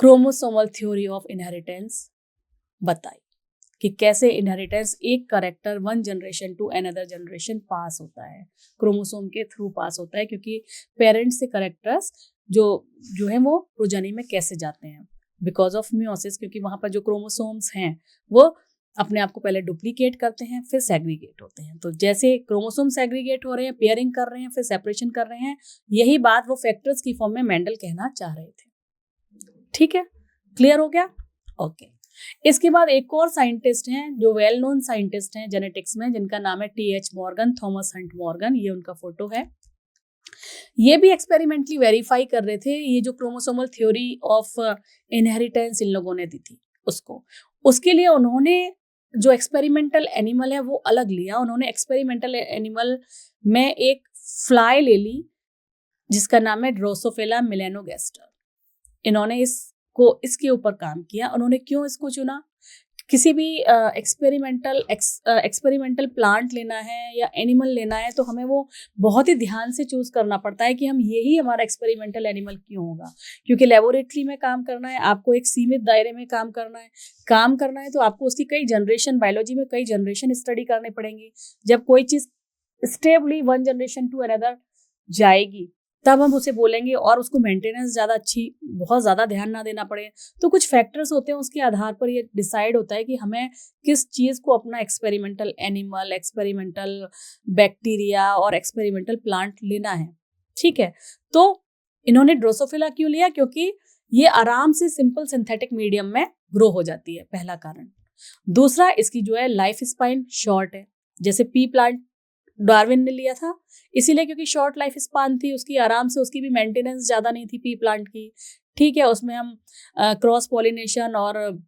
क्रोमोसोमल थ्योरी ऑफ इनहेरिटेंस बताई कि कैसे इनहेरिटेंस एक character 1 generation to another generation pass होता है, क्रोमोसोम के थ्रू पास होता है, क्योंकि पेरेंट्स से कैरेक्टर्स जो है वो प्रोजेनी में कैसे जाते हैं बिकॉज ऑफ मियोसिस, क्योंकि वहां पर जो क्रोमोसोम्स हैं वो अपने आप को पहले डुप्लीकेट करते हैं फिर सेग्रीगेट होते हैं। तो जैसे क्रोमोसोम सेग्रीगेट हो रहे हैं, पेयरिंग कर रहे हैं, फिर सेपरेशन कर रहे हैं, यही बात वो फैक्टर्स की फॉर्म में मेंडल कहना चाह रहे थे। ठीक है, क्लियर हो गया? ओके। इसके बाद एक और साइंटिस्ट हैं जो वेल नोन साइंटिस्ट हैं जेनेटिक्स में, जिनका नाम है TH Morgan, Thomas Hunt Morgan, ये उनका फोटो है। ये भी एक्सपेरिमेंटली वेरीफाई कर रहे थे, ये जो chromosomal theory of inheritance in लोगों ने दी थी उसको। उसके लिए उन्होंने जो एक्सपेरिमेंटल एनिमल है वो अलग लिया। उन्होंने एक्सपेरिमेंटल एनिमल में एक फ्लाई ले ली जिसका नाम है ड्रोसोफिला मेलानोगास्टर। इन्होंने इसके ऊपर काम किया। उन्होंने क्यों इसको चुना? किसी भी एक्सपेरिमेंटल प्लांट लेना है या एनिमल लेना है तो हमें वो बहुत ही ध्यान से चूज करना पड़ता है कि हम यही हमारा एक्सपेरिमेंटल एनिमल क्यों होगा। क्योंकि लेबोरेटरी में काम करना है, आपको एक सीमित दायरे में काम करना है तो आपको उसकी कई जनरेशन, बायोलॉजी में कई जनरेशन स्टडी करनी पड़ेंगी। जब कोई चीज stably one generation to another जाएगी तब हम उसे बोलेंगे, और उसको मेंटेनेंस ज़्यादा अच्छी, बहुत ज़्यादा ध्यान ना देना पड़े। तो कुछ फैक्टर्स होते हैं, उसके आधार पर ये डिसाइड होता है कि हमें किस चीज़ को अपना एक्सपेरिमेंटल एनिमल, एक्सपेरिमेंटल बैक्टीरिया और एक्सपेरिमेंटल प्लांट लेना है। ठीक है, तो इन्होंने ड्रोसोफिला क्यों लिया? क्योंकि ये आराम से सिंपल सिंथेटिक मीडियम में ग्रो हो जाती है, पहला कारण। दूसरा, इसकी जो है लाइफ स्पाइन शॉर्ट है। जैसे पी प्लांट डार्विन ने लिया था इसीलिए क्योंकि शॉर्ट लाइफ स्पान थी उसकी, आराम से, उसकी भी मेंटेनेंस ज़्यादा नहीं थी पी प्लांट की। ठीक है, उसमें हम क्रॉस पॉलिनेशन और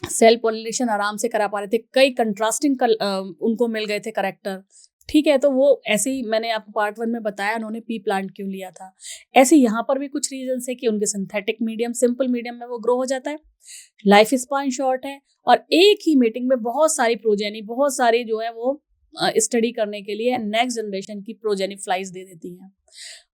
सेल पॉलिनेशन आराम से करा पा रहे थे। कई कंट्रास्टिंग उनको मिल गए थे करेक्टर। ठीक है, तो वो ऐसे ही मैंने आपको पार्ट 1 में बताया उन्होंने पी प्लांट क्यों लिया था। ऐसे यहाँ पर भी कुछ रीजन है कि उनके सिंथेटिक मीडियम, सिंपल मीडियम में वो ग्रो हो जाता है, लाइफ स्पान शॉर्ट है, और एक ही मीटिंग में बहुत सारी प्रोजेनी, बहुत सारी जो है वो स्टडी करने के लिए नेक्स्ट जनरेशन की प्रोजेनी फ्लाइज दे देती हैं।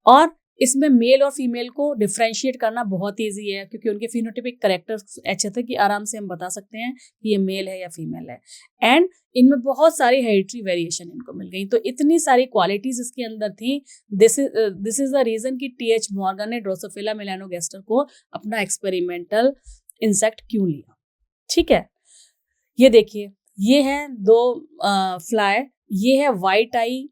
और इसमें मेल और फीमेल को डिफ्रेंशिएट करना बहुत ईजी है क्योंकि उनके फिनोटिपिक कैरेक्टर्स अच्छे थे कि आराम से हम बता सकते हैं कि ये मेल है या फीमेल है। एंड इनमें बहुत सारी हेरिडिटरी वेरिएशन इनको मिल गई। तो इतनी सारी क्वालिटीज इसके अंदर थी। दिस इज द रीजन कि टी.एच. मॉर्गन ने ड्रोसोफिला मेलानोगास्टर को अपना एक्सपेरिमेंटल इंसेक्ट क्यों लिया। ठीक है, ये देखिए, ये है दो फ्लाई, ये है white I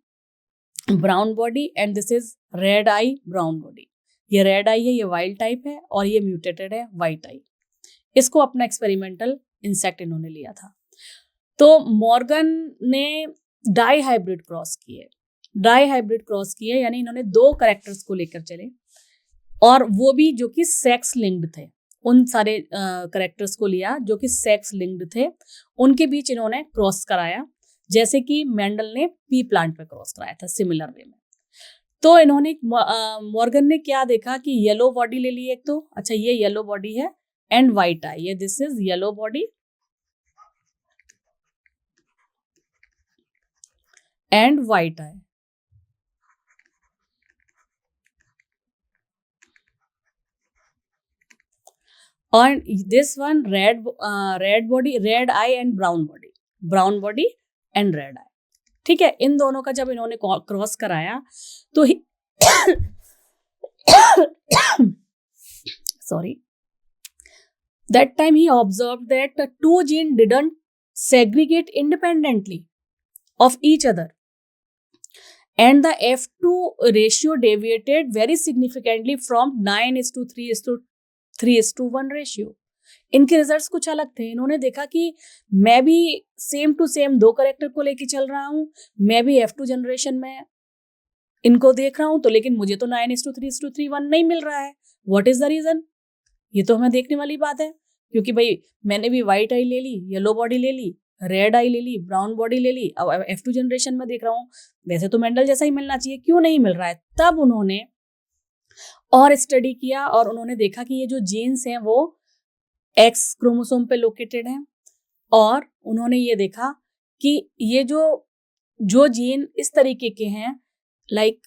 brown body and this is red I brown body. ये रेड आई है, ये वाइल्ड टाइप है, और ये म्यूटेटेड है वाइट आई। इसको अपना एक्सपेरिमेंटल इंसेक्ट इन्होंने लिया था। तो मॉर्गन ने डाई हाइब्रिड क्रॉस किए, यानी इन्होंने 2 कैरेक्टर्स को लेकर चले, और वो भी जो कि सेक्स लिंक्ड थे। उन सारे कैरेक्टर्स को लिया जो कि सेक्स लिंक्ड थे, उनके बीच इन्होंने क्रॉस कराया, जैसे कि मेंडल ने पी प्लांट पे क्रॉस कराया था सिमिलर वे में। तो इन्होंने मॉर्गन ने क्या देखा कि येलो बॉडी ले ली एक तो, अच्छा ये येलो बॉडी है एंड वाइट आई, ये this is yellow body and white eye, और this one red body, red eye and brown body and red eye. ठीक है, इन दोनों का जब इन्होंने क्रॉस कराया तो sorry, that time he observed that the 2 genes didn't segregate independently of each other and the F2 ratio deviated very significantly from 9:3:1 ratio. इनके results कुछ अलग थे। इन्होंने देखा कि मैं भी सेम टू सेम 2 कैरेक्टर को लेके चल रहा हूँ, मैं भी F2 जनरेशन में इनको देख रहा हूँ, तो लेकिन मुझे तो 9:3:1 नहीं मिल रहा है। What is the reason? ये तो हमें देखने वाली बात है, क्योंकि भाई मैंने भी व्हाइट आई ले ली, येलो बॉडी ले ली, रेड आई ले ली, ब्राउन बॉडी ले ली, अब F2 जनरेशन में देख रहा हूँ, वैसे तो मेंडल जैसा ही मिलना चाहिए, क्यों नहीं मिल रहा है? तब उन्होंने और स्टडी किया और उन्होंने देखा कि ये जो जीन्स हैं वो X क्रोमोसोम पे लोकेटेड हैं, और उन्होंने ये देखा कि ये जो जीन इस तरीके के हैं, लाइक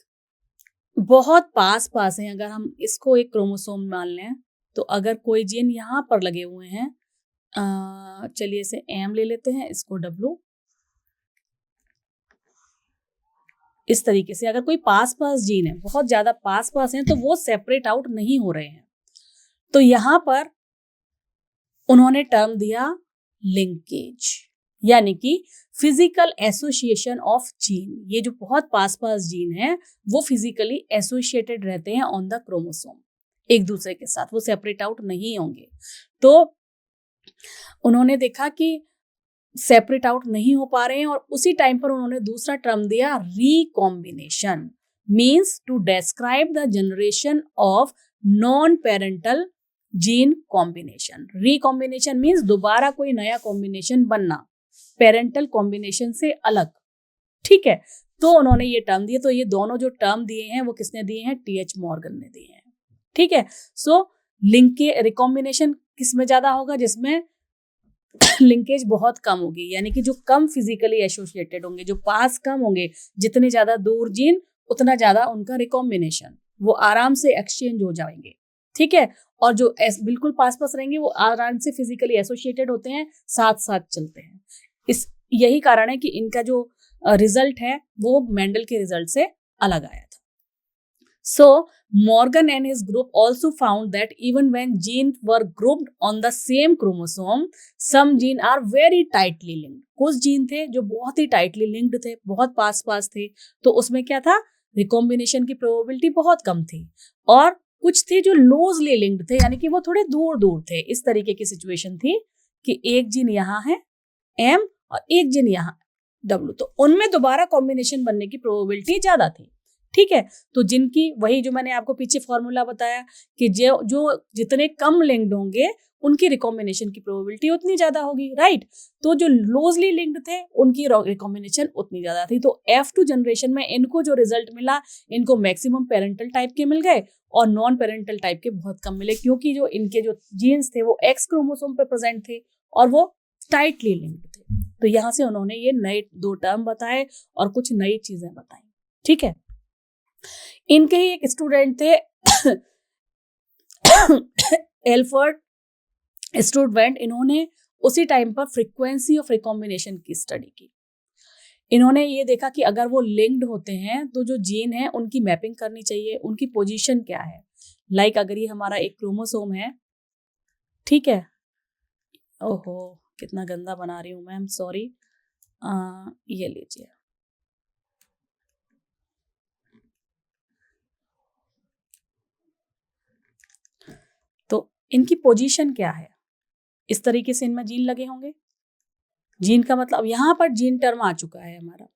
बहुत पास हैं। अगर हम इसको एक क्रोमोसोम मान लें तो अगर कोई जीन यहाँ पर लगे हुए हैं, चलिए इसे M ले लेते हैं, इसको W, इस तरीके से अगर कोई पास जीन है, बहुत ज्यादा पास हैं, तो वो सेपरेट आउट नहीं हो रहे हैं। तो यहां पर उन्होंने टर्म दिया लिंकेज, यानी कि फिजिकल एसोसिएशन ऑफ जीन। ये जो बहुत पास जीन है वो फिजिकली एसोसिएटेड रहते हैं ऑन द क्रोमोसोम एक दूसरे के साथ, वो सेपरेट आउट नहीं होंगे। तो उन्होंने देखा कि सेपरेट आउट नहीं हो पा रहे हैं, और उसी टाइम पर उन्होंने दूसरा टर्म दिया recombination. means to describe the generation of non-parental gene combination. Recombination means दोबारा कोई नया कॉम्बिनेशन बनना, पेरेंटल कॉम्बिनेशन से अलग, ठीक है। तो उन्होंने ये टर्म दिए, तो ये दोनों जो टर्म दिए हैं वो किसने दिए हैं? टीएच मॉर्गन ने दिए हैं, ठीक है। सो लिंकेज रिकॉम्बिनेशन किस में ज्यादा होगा? जिसमें लिंकेज बहुत कम होगी, यानी कि जो कम फिजिकली एसोसिएटेड होंगे, जो पास कम होंगे, जितने ज्यादा दूर जीन उतना ज्यादा उनका रिकॉम्बिनेशन, वो आराम से एक्सचेंज हो जाएंगे, ठीक है। और जो बिल्कुल पास पास रहेंगे वो आराम से फिजिकली एसोसिएटेड होते हैं, साथ साथ चलते हैं। यही कारण है कि इनका जो रिजल्ट है वो मेंडल के रिजल्ट से अलग आया था। So Morgan and his group also found that even when genes were grouped on the same chromosome, some genes are very tightly linked. कुछ जीन थे जो बहुत ही टाइटली लिंक्ड थे, बहुत पास पास थे, तो उसमें क्या था? रिकॉम्बिनेशन की प्रोबेबिलिटी बहुत कम थी। और कुछ थे जो लूजली लिंक्ड थे, यानी कि वो थोड़े दूर दूर थे। इस तरीके की सिचुएशन थी कि एक जीन यहाँ है M और एक जीन यहाँ W, तो उनमें दोबारा कॉम्बिनेशन बनने की प्रोबेबिलिटी ज्यादा थी, ठीक है। तो जिनकी, वही जो मैंने आपको पीछे फॉर्मूला बताया कि जो जितने कम लिंक्ड होंगे उनकी रिकॉम्बिनेशन की प्रोबेबिलिटी उतनी ज्यादा होगी, राइट। तो जो लूजली लिंक्ड थे उनकी रिकॉम्बिनेशन उतनी ज्यादा थी। तो F2 जनरेशन में इनको जो रिजल्ट मिला, इनको मैक्सिमम पेरेंटल टाइप के मिल गए और नॉन पेरेंटल टाइप के बहुत कम मिले, क्योंकि जो इनके जो जीन्स थे वो X क्रोमोसोम पे प्रेजेंट थे और वो टाइटली लिंक्ड थे। तो यहाँ से उन्होंने ये नए 2 टर्म बताए और कुछ नई चीजें बताई, ठीक है। इनके ही एक स्टूडेंट थे एल्फर्ड स्टूडेंट, इन्होंने उसी टाइम पर फ्रीक्वेंसी ऑफ रिकॉम्बिनेशन की स्टडी की। इन्होंने ये देखा कि अगर वो लिंक्ड होते हैं तो जो जीन है उनकी मैपिंग करनी चाहिए, उनकी पोजीशन क्या है। लाइक अगर ये हमारा एक क्रोमोसोम है, ठीक है, ओहो कितना गंदा बना रही हूँ मैम, सॉरी, ये लीजिए, तो इनकी पोजीशन क्या है, इस तरीके से इनमें जीन लगे होंगे। जीन का मतलब यहाँ पर जीन टर्म आ चुका है हमारा,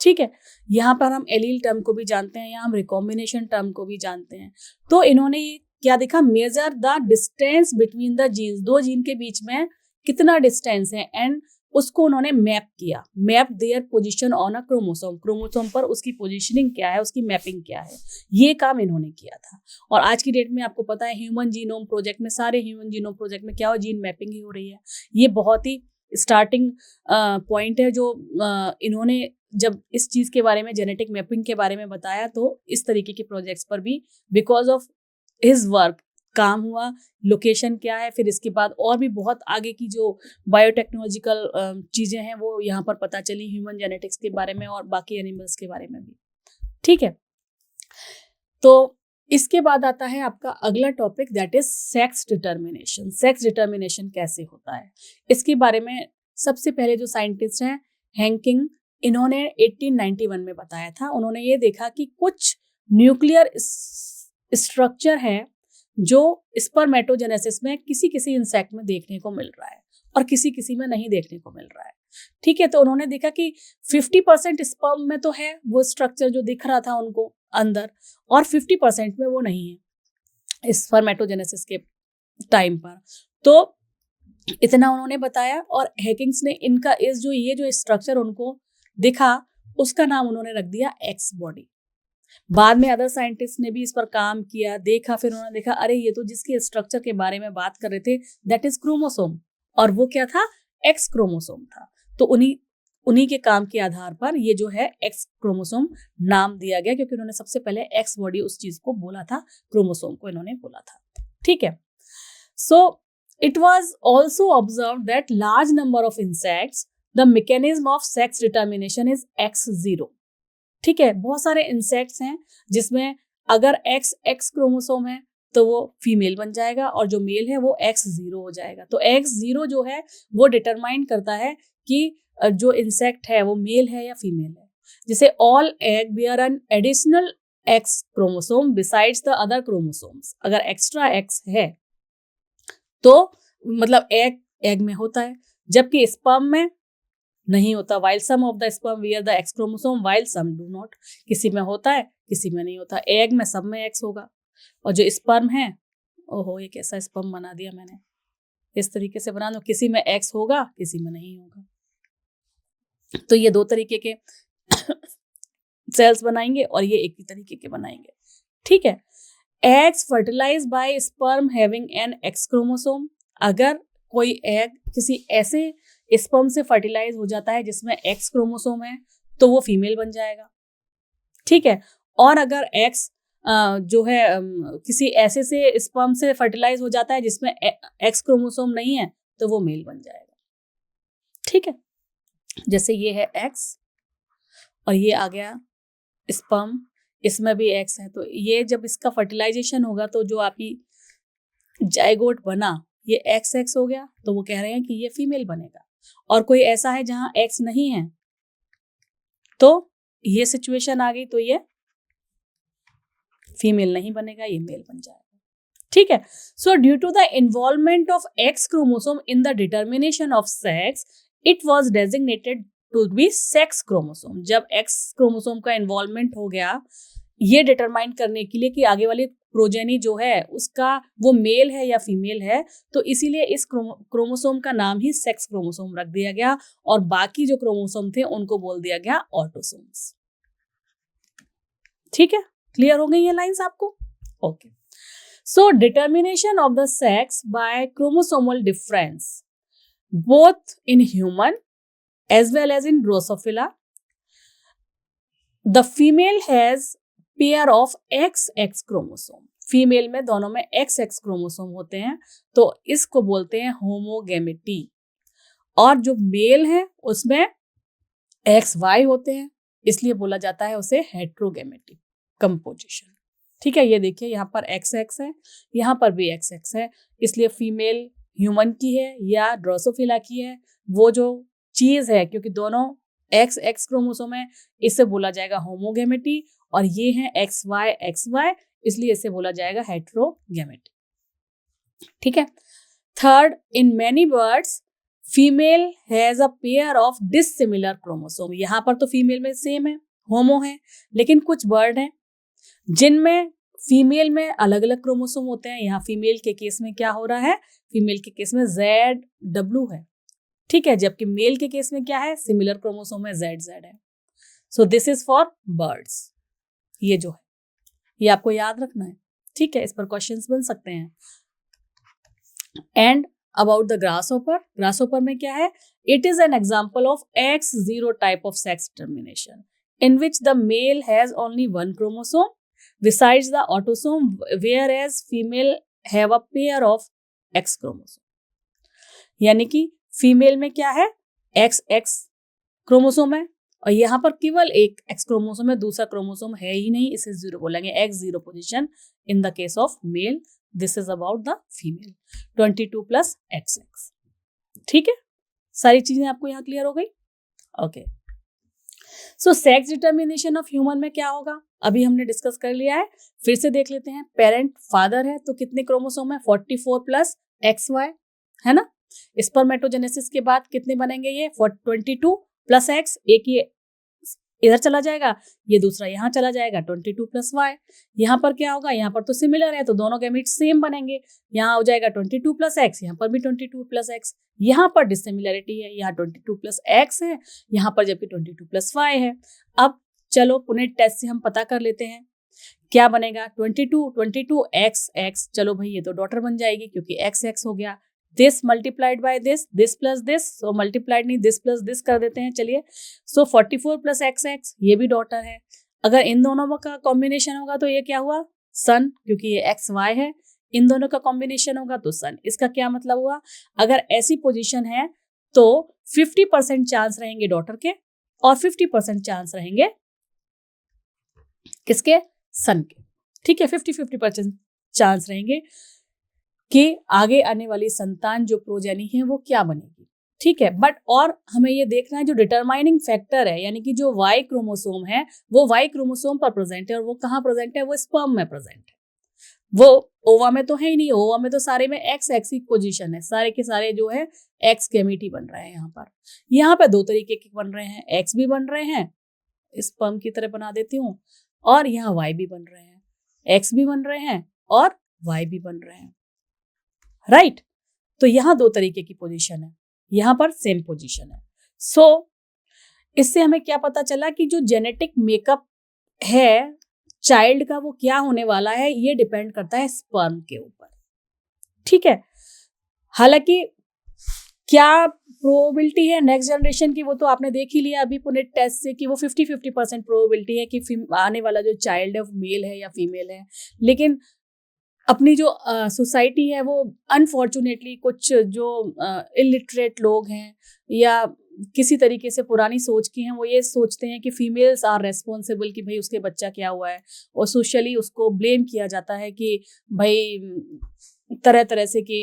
ठीक है। यहाँ पर हम एलील टर्म को भी जानते हैं, यहाँ हम रिकॉम्बिनेशन टर्म को भी जानते हैं। तो इन्होंने ये क्या देखा? Measure the distance between the genes, 2 gene के बीच में कितना डिस्टेंस है, एंड उसको उन्होंने मैप किया, map their position on a chromosome, chromosome पर उसकी पोजीशनिंग क्या है, उसकी मैपिंग क्या है, ये काम इन्होंने किया था। और आज की डेट में आपको पता है ह्यूमन जीनोम प्रोजेक्ट में, सारे ह्यूमन जीनोम प्रोजेक्ट में क्या हो, जीन मैपिंग ही हो रही है। ये बहुत ही स्टार्टिंग पॉइंट है जो इन्होंने जब इस चीज के बारे में, जेनेटिक मैपिंग के बारे में बताया, तो इस तरीके के प्रोजेक्ट्स पर भी बिकॉज ऑफ हिज वर्क काम हुआ। लोकेशन क्या है, फिर इसके बाद और भी बहुत आगे की जो बायोटेक्नोलॉजिकल चीजें हैं वो यहाँ पर पता चली, ह्यूमन जेनेटिक्स के बारे में और बाकी एनिमल्स के बारे में भी, ठीक है। तो इसके बाद आता है आपका अगला topic, that is sex determination. Sex determination कैसे होता है, इसके बारे में सबसे पहले जो साइंटिस्ट हैं हैंकिंग, इन्होंने 1891 में बताया था। उन्होंने ये देखा कि कुछ न्यूक्लियर स्ट्रक्चर है जो स्पर्मेटोजेनेसिस में किसी किसी इंसेक्ट में देखने को मिल रहा है और किसी किसी में नहीं देखने को मिल रहा है, ठीक है। तो उन्होंने देखा कि 50% स्पर्म में तो है वो स्ट्रक्चर जो दिख रहा था उनको अंदर, और 50% में वो नहीं है स्पर्मेटोजेनेसिस के टाइम पर। तो इतना उन्होंने बताया, और हैकिंग्स ने इनका ये जो स्ट्रक्चर उनको दिखा उसका नाम उन्होंने रख दिया एक्स बॉडी। बाद में अदर साइंटिस्ट ने भी इस पर काम किया, देखा, फिर उन्होंने देखा अरे ये तो जिसके स्ट्रक्चर के बारे में बात कर रहे थे दैट इज क्रोमोसोम, और वो क्या था? एक्स क्रोमोसोम था। तो उन्हीं के काम के आधार पर ये जो है एक्स क्रोमोसोम नाम दिया गया, क्योंकि उन्होंने सबसे पहले एक्स बॉडी उस चीज को बोला था, क्रोमोसोम को इन्होंने बोला था, ठीक है। So it was also observe that large number of insects the mechanism of sex determination is X0, ठीक है। बहुत सारे इंसेक्ट्स हैं जिसमें अगर एक्स क्रोमोसोम है तो वो फीमेल बन जाएगा और जो मेल है वो X0 हो जाएगा। तो X0 जो है वो डिटरमाइन करता है कि जो इंसेक्ट है वो मेल है या फीमेल है। जैसे all egg bear an additional X chromosome besides the other chromosomes, अगर एक्स्ट्रा X है तो मतलब एग में होता है, जबकि स्पर्म में नहीं होता। While some of the sperm wear the X chromosome while some do not, किसी में होता है किसी में नहीं होता। एग में सब में एक्स होगा, और जो स्पर्म है, ओहो ये कैसा स्पर्म बना दिया मैंने, इस तरीके से बना दो, किसी में एक्स होगा किसी में नहीं होगा। तो ये दो तरीके के सेल्स बनाएंगे और ये एक ही तरीके के बनाएंगे, ठीक है। Eggs fertilize by sperm having an X chromosome, अगर कोई एग किसी ऐसे स्पर्म से फर्टिलाइज हो जाता है जिसमें एक्स क्रोमोसोम है तो वो फीमेल बन जाएगा, ठीक है। और अगर एक्स जो है किसी ऐसे से स्पर्म से फर्टिलाइज हो जाता है जिसमें एक्स क्रोमोसोम नहीं है तो वो मेल बन जाएगा, ठीक है। जैसे ये है एक्स और ये आ गया स्पर्म, इसमें भी एक्स है, तो ये जब इसका फर्टिलाइजेशन होगा तो जो आपकी जाइगोट बना ये एक्स एक्स हो गया, तो वो कह रहे हैं कि ये फीमेल बनेगा। और कोई ऐसा है जहां एक्स नहीं है तो ये सिचुएशन आ गई, तो ये फीमेल नहीं बनेगा, ये मेल बन जाएगा, ठीक है। So due to the involvement of X chromosome in the determination of sex, it was designated to be sex chromosome. जब एक्स क्रोमोसोम का इन्वॉल्वमेंट हो गया ये डिटरमाइन करने के लिए कि आगे वाली प्रोजेनी जो है उसका वो मेल है या फीमेल है, तो इसीलिए इस क्रोमोसोम का नाम ही सेक्स क्रोमोसोम रख दिया गया, और बाकी जो क्रोमोसोम थे उनको बोल दिया गया ऑटोसोम्स, ठीक है। क्लियर हो गई ये लाइंस आपको? Okay. So determination of the sex by chromosomal difference both in human as well as in Drosophila, the female has pair of XX chromosome. Female में दोनों में XX क्रोमोसोम होते हैं, तो इसको बोलते हैं होमोगेमिटी। और जो मेल है उसमें XY होते हैं, इसलिए बोला जाता है उसे हेट्रोगेमेटी कंपोजिशन, ठीक है। ये देखिए यहाँ पर XX है, यहाँ पर भी XX है, इसलिए फीमेल ह्यूमन की है या ड्रोसोफिला की है, वो जो चीज है, क्योंकि दोनों XX क्रोमोसोम है इसे बोला जाएगा होमोगेमेटी, और ये है XY इसलिए इसे बोला जाएगा हेट्रोगेमेटी, ठीक है। Third, in many birds female has a pair of dissimilar chromosome. यहाँ पर तो फीमेल में सेम है, होमो है, लेकिन कुछ बर्ड हैं जिनमें फीमेल में अलग अलग क्रोमोसोम होते हैं। यहाँ फीमेल के केस में क्या हो रहा है, फीमेल के केस में ZW है, ठीक है, जबकि मेल के केस में क्या है, सिमिलर क्रोमोसोम है, ZZ है। सो दिस इज फॉर बर्ड्स। ये जो है ये आपको याद रखना है, ठीक है, इस पर क्वेश्चंस बन सकते हैं। And about the grasshopper, grasshopper में क्या है, it is an example of X0 type of sex determination in which the male has only one chromosome besides the autosome, whereas female have a pair of X chromosome. यानी कि female में क्या है, XX chromosome है, और यहाँ पर केवल एक X क्रोमोसोम है, दूसरा क्रोमोसोम है ही नहीं, इसे 0 बोलेंगे, X0 position in the case of male. This is about the female, 22 + XX, ठीक है। सारी चीजें आपको यहाँ क्लियर हो गई? Okay. So sex determination of human में क्या होगा, अभी हमने डिस्कस कर लिया है, फिर से देख लेते हैं। पेरेंट फादर है तो कितने क्रोमोसोम है, 44 + XY है ना। स्पर्मेटोजेनेसिस के बाद कितने बनेंगे, ये 22 + X, एक ये इधर चला जाएगा, ये दूसरा यहाँ चला जाएगा, 22 + Y। यहाँ पर क्या होगा, यहाँ पर तो सिमिलर है तो दोनों गैमेट्स सेम बनेंगे, यहाँ हो जाएगा 22 + X, यहाँ पर भी 22 + X। यहाँ पर डिसिमिलरिटी है, यहाँ 22 + X है, यहाँ पर जबकि 22 + Y है। अब चलो पुनेट टेस्ट से हम पता कर लेते हैं क्या बनेगा, 22 XX, चलो भाई ये तो डॉटर बन जाएगी क्योंकि XX हो गया। This multiplied by this plus this, so multiplied नहीं, दिस प्लस दिस कर देते हैं, चलिए। सो 44 + XX, ये भी डॉटर है। अगर इन दोनों का कॉम्बिनेशन होगा तो ये क्या हुआ, सन, क्योंकि ये XY है, इन दोनों का कॉम्बिनेशन होगा तो सन। इसका क्या मतलब हुआ, अगर ऐसी पोजीशन है तो 50% चांस रहेंगे डॉटर के और 50% चांस रहेंगे किसके, सन के, ठीक है। 50-50% चांस रहेंगे कि आगे आने वाली संतान जो प्रोजेनी है वो क्या बनेगी, ठीक है। बट और हमें ये देखना है जो डिटरमाइनिंग फैक्टर है, यानी कि जो Y क्रोमोसोम है वो Y क्रोमोसोम पर प्रेजेंट है, और वो कहाँ प्रेजेंट है, वो स्पर्म में प्रेजेंट है, वो ओवा में तो है ही नहीं। ओवा में तो सारे में XX की पोजीशन है, सारे के सारे जो है X गैमेट बन रहे हैं। यहाँ पर दो तरीके के बन रहे हैं, X भी बन रहे हैं, स्पर्म की तरह बना देती हूँ, और यहाँ Y भी बन रहे हैं, X भी बन रहे हैं और Y भी बन रहे हैं, राइट। तो यहाँ दो तरीके की पोजीशन है, यहाँ पर सेम पोजीशन है। सो इससे हमें क्या पता चला कि जो जेनेटिक मेकअप है चाइल्ड का वो क्या होने वाला है, ये डिपेंड करता है स्पर्म के ऊपर, ठीक है। हालांकि क्या प्रोबेबिलिटी है नेक्स्ट जनरेशन की, वो तो आपने देख ही लिया अभी पुनेट टेस्ट से कि वो 50-50% प्रोबेबिलिटी है कि आने वाला जो चाइल्ड है वो मेल है या फीमेल है। लेकिन अपनी जो सोसाइटी है वो अनफॉर्चुनेटली कुछ जो इलिटरेट लोग हैं या किसी तरीके से पुरानी सोच की हैं, वो ये सोचते हैं कि फीमेल्स आर रेस्पॉन्सिबल कि भाई उसके बच्चा क्या हुआ है, और सोशली उसको ब्लेम किया जाता है कि भाई तरह तरह से कि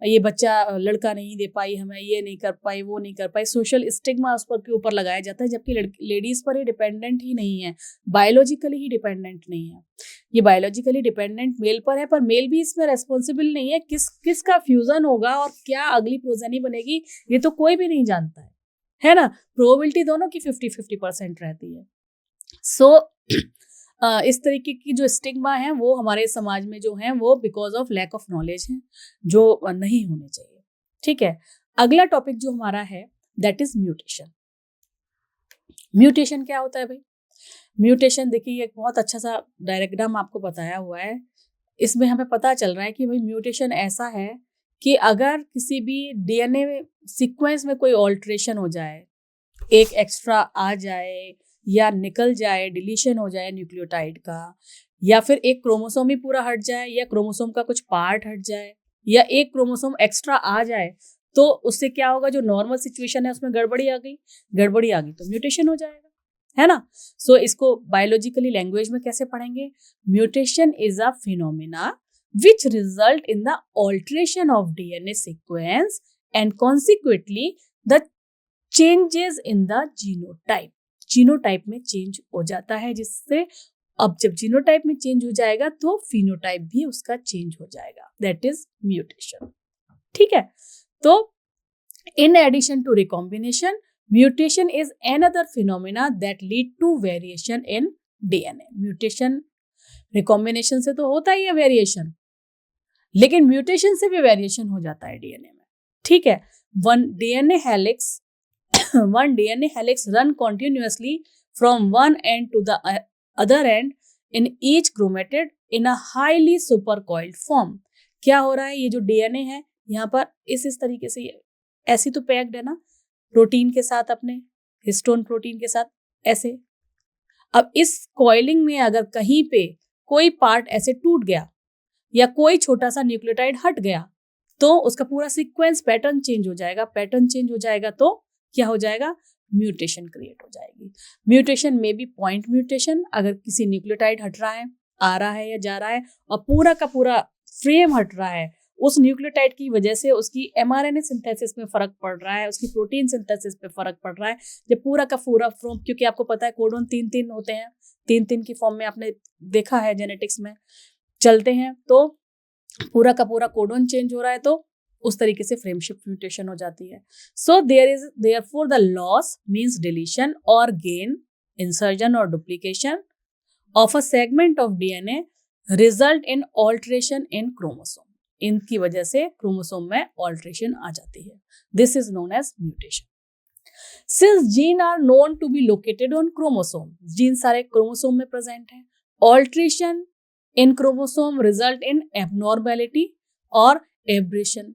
ये बच्चा लड़का नहीं दे पाई हमें, ये नहीं कर पाई, वो नहीं कर पाई, सोशल स्टिग्मा उस पर के ऊपर लगाया जाता है, जबकि लेडीज पर ये डिपेंडेंट ही नहीं है, बायोलॉजिकली ही डिपेंडेंट नहीं है, ये बायोलॉजिकली डिपेंडेंट मेल पर है, पर मेल भी इसमें रेस्पॉन्सिबल नहीं है। किसका फ्यूजन होगा और क्या अगली प्रोजेनी बनेगी ये तो कोई भी नहीं जानता है ना। प्रोबेबिलिटी दोनों की 50-50% रहती है। सो इस तरीके की जो स्टिग्मा है वो हमारे समाज में जो है वो because of lack of knowledge है, जो नहीं होने चाहिए, ठीक है। अगला टॉपिक जो हमारा है दैट इज म्यूटेशन। म्यूटेशन क्या होता है भाई? म्यूटेशन देखिए एक बहुत अच्छा सा डायग्राम आपको बताया हुआ है, इसमें हमें पता चल रहा है कि भाई म्यूटेशन ऐसा है कि अगर किसी भी डीएनए सीक्वेंस में कोई ऑल्ट्रेशन हो जाए, एक एक्स्ट्रा आ जाए या निकल जाए, डिलीशन हो जाए न्यूक्लियोटाइड का, या फिर एक क्रोमोसोम ही पूरा हट जाए या क्रोमोसोम का कुछ पार्ट हट जाए या एक क्रोमोसोम एक्स्ट्रा आ जाए, तो उससे क्या होगा, जो नॉर्मल सिचुएशन है उसमें गड़बड़ी आ गई तो म्यूटेशन हो जाएगा, है ना। सो इसको बायोलॉजिकली लैंग्वेज में कैसे पढ़ेंगे? Mutation is a phenomena which result in the alteration of DNA sequence and consequently the changes in the genotype। Genotype में चेंज हो जाता है, जिससे अब जब जीनोटाइप में चेंज हो जाएगा तो फिनोटाइप भी उसका चेंज हो जाएगा, दैट इज म्यूटेशन, ठीक है। तो in addition to recombination, mutation is another phenomena that lead to variation in DNA। Mutation recombination से तो होता ही है वेरिएशन, लेकिन म्यूटेशन से भी वेरिएशन हो जाता है डीएनए में, ठीक है। One DNA helix run continuously from one end to the other end in each chromatid in a highly supercoiled form. क्या हो रहा है, ये जो डीएनए है यहाँ पर इस तरीके से ऐसी तो पैक्ड है ना प्रोटीन के साथ, अपने हिस्टोन प्रोटीन के साथ ऐसे। अब इस कॉइलिंग में अगर कहीं पे कोई पार्ट ऐसे टूट गया या कोई छोटा सा न्यूक्लियोटाइड हट गया तो उसका पूरा सीक्वेंस पैटर्न चेंज हो जाएगा। पैटर्न चेंज हो जाएगा तो क्या हो जाएगा, म्यूटेशन क्रिएट हो जाएगी। म्यूटेशन में भी पॉइंट म्यूटेशन, अगर किसी न्यूक्लियोटाइड हट रहा है, आ रहा है या जा रहा है और पूरा का पूरा फ्रेम हट रहा है, उस न्यूक्लियोटाइड की वजह से उसकी एमआरएनए सिंथेसिस में फर्क पड़ रहा है, उसकी प्रोटीन सिंथेसिस पे फर्क पड़ रहा है। जब पूरा का पूरा फॉर्म, क्योंकि आपको पता है कोडोन 3-3 होते हैं, 3-3 की फॉर्म में आपने देखा है जेनेटिक्स में चलते हैं, तो पूरा का पूरा कोडोन चेंज हो रहा है तो उस तरीके से फ्रेम शिफ्ट म्यूटेशन हो जाती है। So therefore the loss means deletion और गेन, इंसर्जन और duplication of a segment of DNA result in alteration in chromosome. इनकी वजह से क्रोमोसोम में ऑल्ट्रेशन आ जाती है, this is known as mutation. Since gene are known to be located on chromosome, gene सारे क्रोमोसोम में प्रेजेंट है, alteration in chromosome result in abnormality or aberration।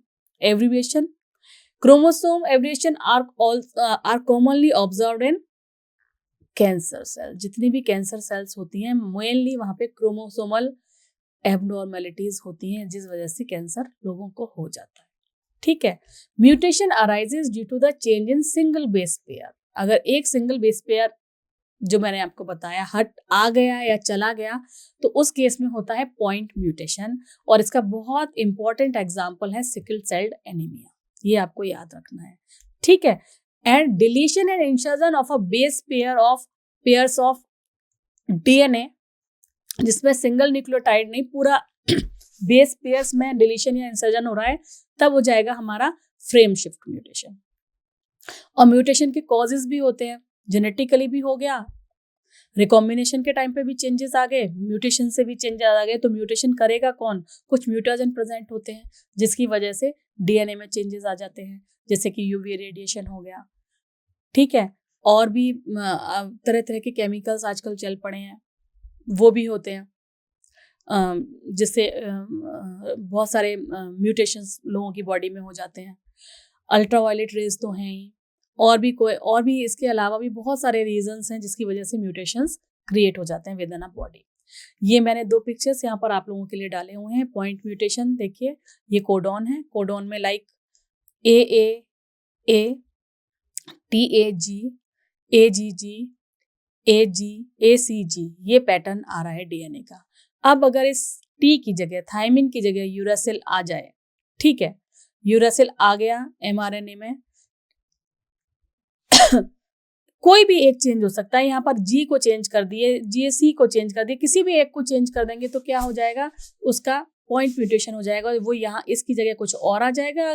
Chromosome aberration are commonly observed in cancer cell। जितनी भी cancer cells होती हैं mainly वहां पे chromosomal abnormalities होती हैं, जिस वजह से कैंसर लोगों को हो जाता है, ठीक है। Mutation arises due to the change in single base pair. अगर एक सिंगल बेस पेयर जो मैंने आपको बताया हट आ गया या चला गया तो उस केस में होता है पॉइंट म्यूटेशन, और इसका बहुत इंपॉर्टेंट एग्जांपल है सिकल सेल्ड एनीमिया, ये आपको याद रखना है, ठीक है। And deletion and insertion of a base pairs of DNA, जिसमें सिंगल न्यूक्लियोटाइड नहीं पूरा बेस पेयर्स में डिलीशन या इंसर्जन हो रहा है, तब हो जाएगा हमारा फ्रेम शिफ्ट म्यूटेशन। और म्यूटेशन के कॉजेज भी होते हैं, जेनेटिकली भी हो गया, रिकॉम्बिनेशन के टाइम पे भी चेंजेस आ गए, म्यूटेशन से भी चेंजेस आ गए, तो म्यूटेशन करेगा कौन? कुछ म्यूटाजन प्रेजेंट होते हैं जिसकी वजह से डीएनए में चेंजेस आ जाते हैं, जैसे कि यूवी रेडिएशन हो गया, ठीक है। और भी तरह तरह के केमिकल्स आजकल चल पड़े हैं, वो भी होते हैं, जिससे बहुत सारे म्यूटेशंस लोगों की बॉडी में हो जाते हैं। अल्ट्रावायलेट रेज तो हैं ही, और भी इसके अलावा भी बहुत सारे रीजंस हैं जिसकी वजह से म्यूटेशंस क्रिएट हो जाते हैं विद इन अ बॉडी। ये मैंने 2 पिक्चर्स यहाँ पर आप लोगों के लिए डाले हुए हैं। पॉइंट म्यूटेशन देखिए, ये कोडॉन है, कोडॉन में like AAA, TAG, AGG, AG, ACG, ये पैटर्न आ रहा है डीएनए का। अब अगर इस T की जगह, थायमिन की जगह यूरासिल आ जाए, ठीक है, यूरासिल आ गया एमआरएनए में कोई भी एक चेंज हो सकता है, यहाँ पर G को चेंज कर दिए, GC को चेंज कर दिए, किसी भी एक को चेंज कर देंगे तो क्या हो जाएगा? उसका पॉइंट म्यूटेशन हो जाएगा, वो यहाँ इसकी जगह कुछ और आ जाएगा।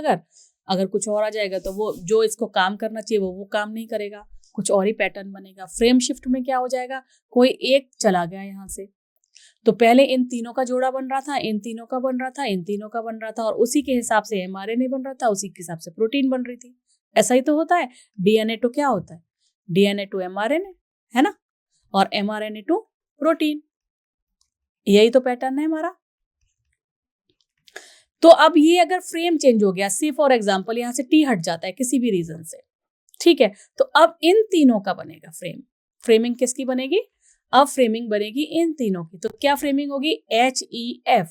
अगर कुछ और आ जाएगा तो वो जो इसको काम करना चाहिए वो काम नहीं करेगा, कुछ और ही पैटर्न बनेगा। फ्रेम शिफ्ट में क्या हो जाएगा? कोई एक चला गया यहाँ से, तो पहले इन तीनों का जोड़ा बन रहा था, इन तीनों का बन रहा था, इन तीनों का बन रहा था, और उसी के हिसाब से एमआरएनए बन रहा था, उसी के हिसाब से प्रोटीन बन रही थी। ऐसा ही तो होता है। डीएनए टू क्या होता है? डीएनए टू एमआरएनए, है ना, और एमआरएनए टू प्रोटीन, यही तो पैटर्न है हमारा। तो अब ये अगर फ्रेम चेंज हो गया, सी फॉर एग्जाम्पल यहाँ से टी हट जाता है किसी भी रीजन से, ठीक है, तो अब इन तीनों का बनेगा फ्रेम। फ्रेमिंग किसकी बनेगी? अब फ्रेमिंग बनेगी इन तीनों की। तो क्या फ्रेमिंग होगी? HEF,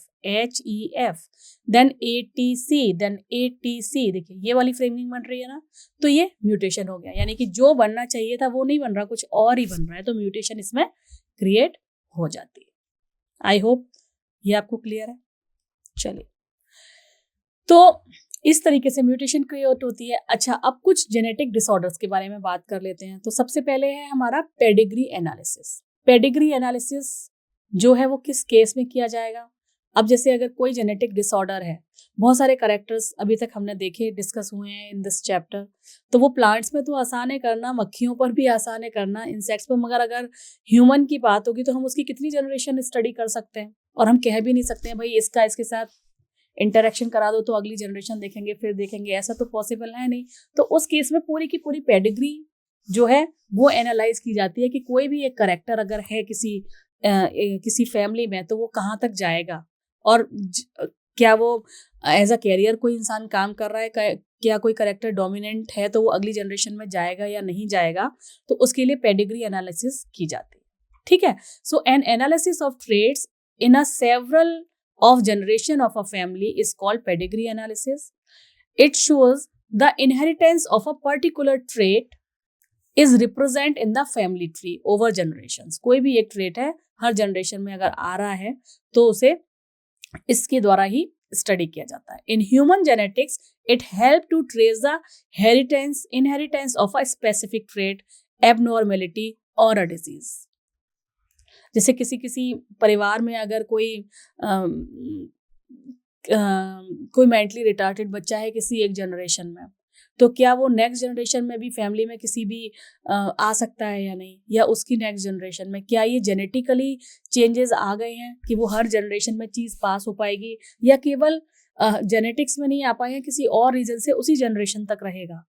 then ATC, then ATC। देखिए ये वाली फ्रेमिंग बन रही है ना, तो ये म्यूटेशन हो गया, यानी कि जो बनना चाहिए था वो नहीं बन रहा, कुछ और ही बन रहा है, तो म्यूटेशन इसमें क्रिएट हो जाती है। आई होप ये आपको क्लियर है। चलिए, तो इस तरीके से म्यूटेशन क्रिएट होती है। अच्छा, अब कुछ जेनेटिक डिसऑर्डर्स के बारे में बात कर लेते हैं। तो सबसे पहले है हमारा पेडिग्री एनालिसिस। पेडिग्री एनालिसिस जो है वो किस केस में किया जाएगा? अब जैसे अगर कोई जेनेटिक डिसऑर्डर है, बहुत सारे कैरेक्टर्स अभी तक हमने देखे, डिस्कस हुए हैं इन दिस चैप्टर, तो वो प्लांट्स में तो आसान है करना, मक्खियों पर भी आसान है करना, इंसेक्ट्स पर, मगर अगर ह्यूमन की बात होगी तो हम उसकी कितनी जनरेशन स्टडी कर सकते हैं, और हम कह भी नहीं सकते हैं भाई इसका इसके साथ इंटरेक्शन करा दो तो अगली जनरेशन देखेंगे, फिर देखेंगे, ऐसा तो पॉसिबल है नहीं। तो उस केस में पूरी की पूरी पेडिग्री जो है वो एनालाइज की जाती है कि कोई भी एक करेक्टर अगर है किसी फैमिली में, तो वो कहाँ तक जाएगा, और क्या वो एज अ कैरियर कोई इंसान काम कर रहा है, क्या कोई करेक्टर डोमिनेंट है तो वो अगली जनरेशन में जाएगा या नहीं जाएगा, तो उसके लिए पेडिग्री एनालिसिस की जाती है, ठीक है। So an analysis of traits in a several of generation of a family is called pedigree analysis. It shows the inheritance of a particular trait is represent in the family tree over generations. कोई भी एक trait है, हर generation में अगर आ रहा है तो उसे इसके द्वारा ही स्टडी किया जाता है। In human genetics, it help to trace the inheritance of a specific trait, abnormality or a disease. जैसे किसी परिवार में अगर कोई मेंटली रिटार्टेड बच्चा है किसी एक जनरेशन में, तो क्या वो नेक्स्ट जनरेशन में भी फैमिली में किसी भी आ सकता है या नहीं, या उसकी नेक्स्ट जनरेशन में क्या ये जेनेटिकली चेंजेस आ गए हैं कि वो हर जनरेशन में चीज़ पास हो पाएगी, या केवल जेनेटिक्स में नहीं आ पाए हैं, किसी और रीजन से उसी जनरेशन तक रहेगा,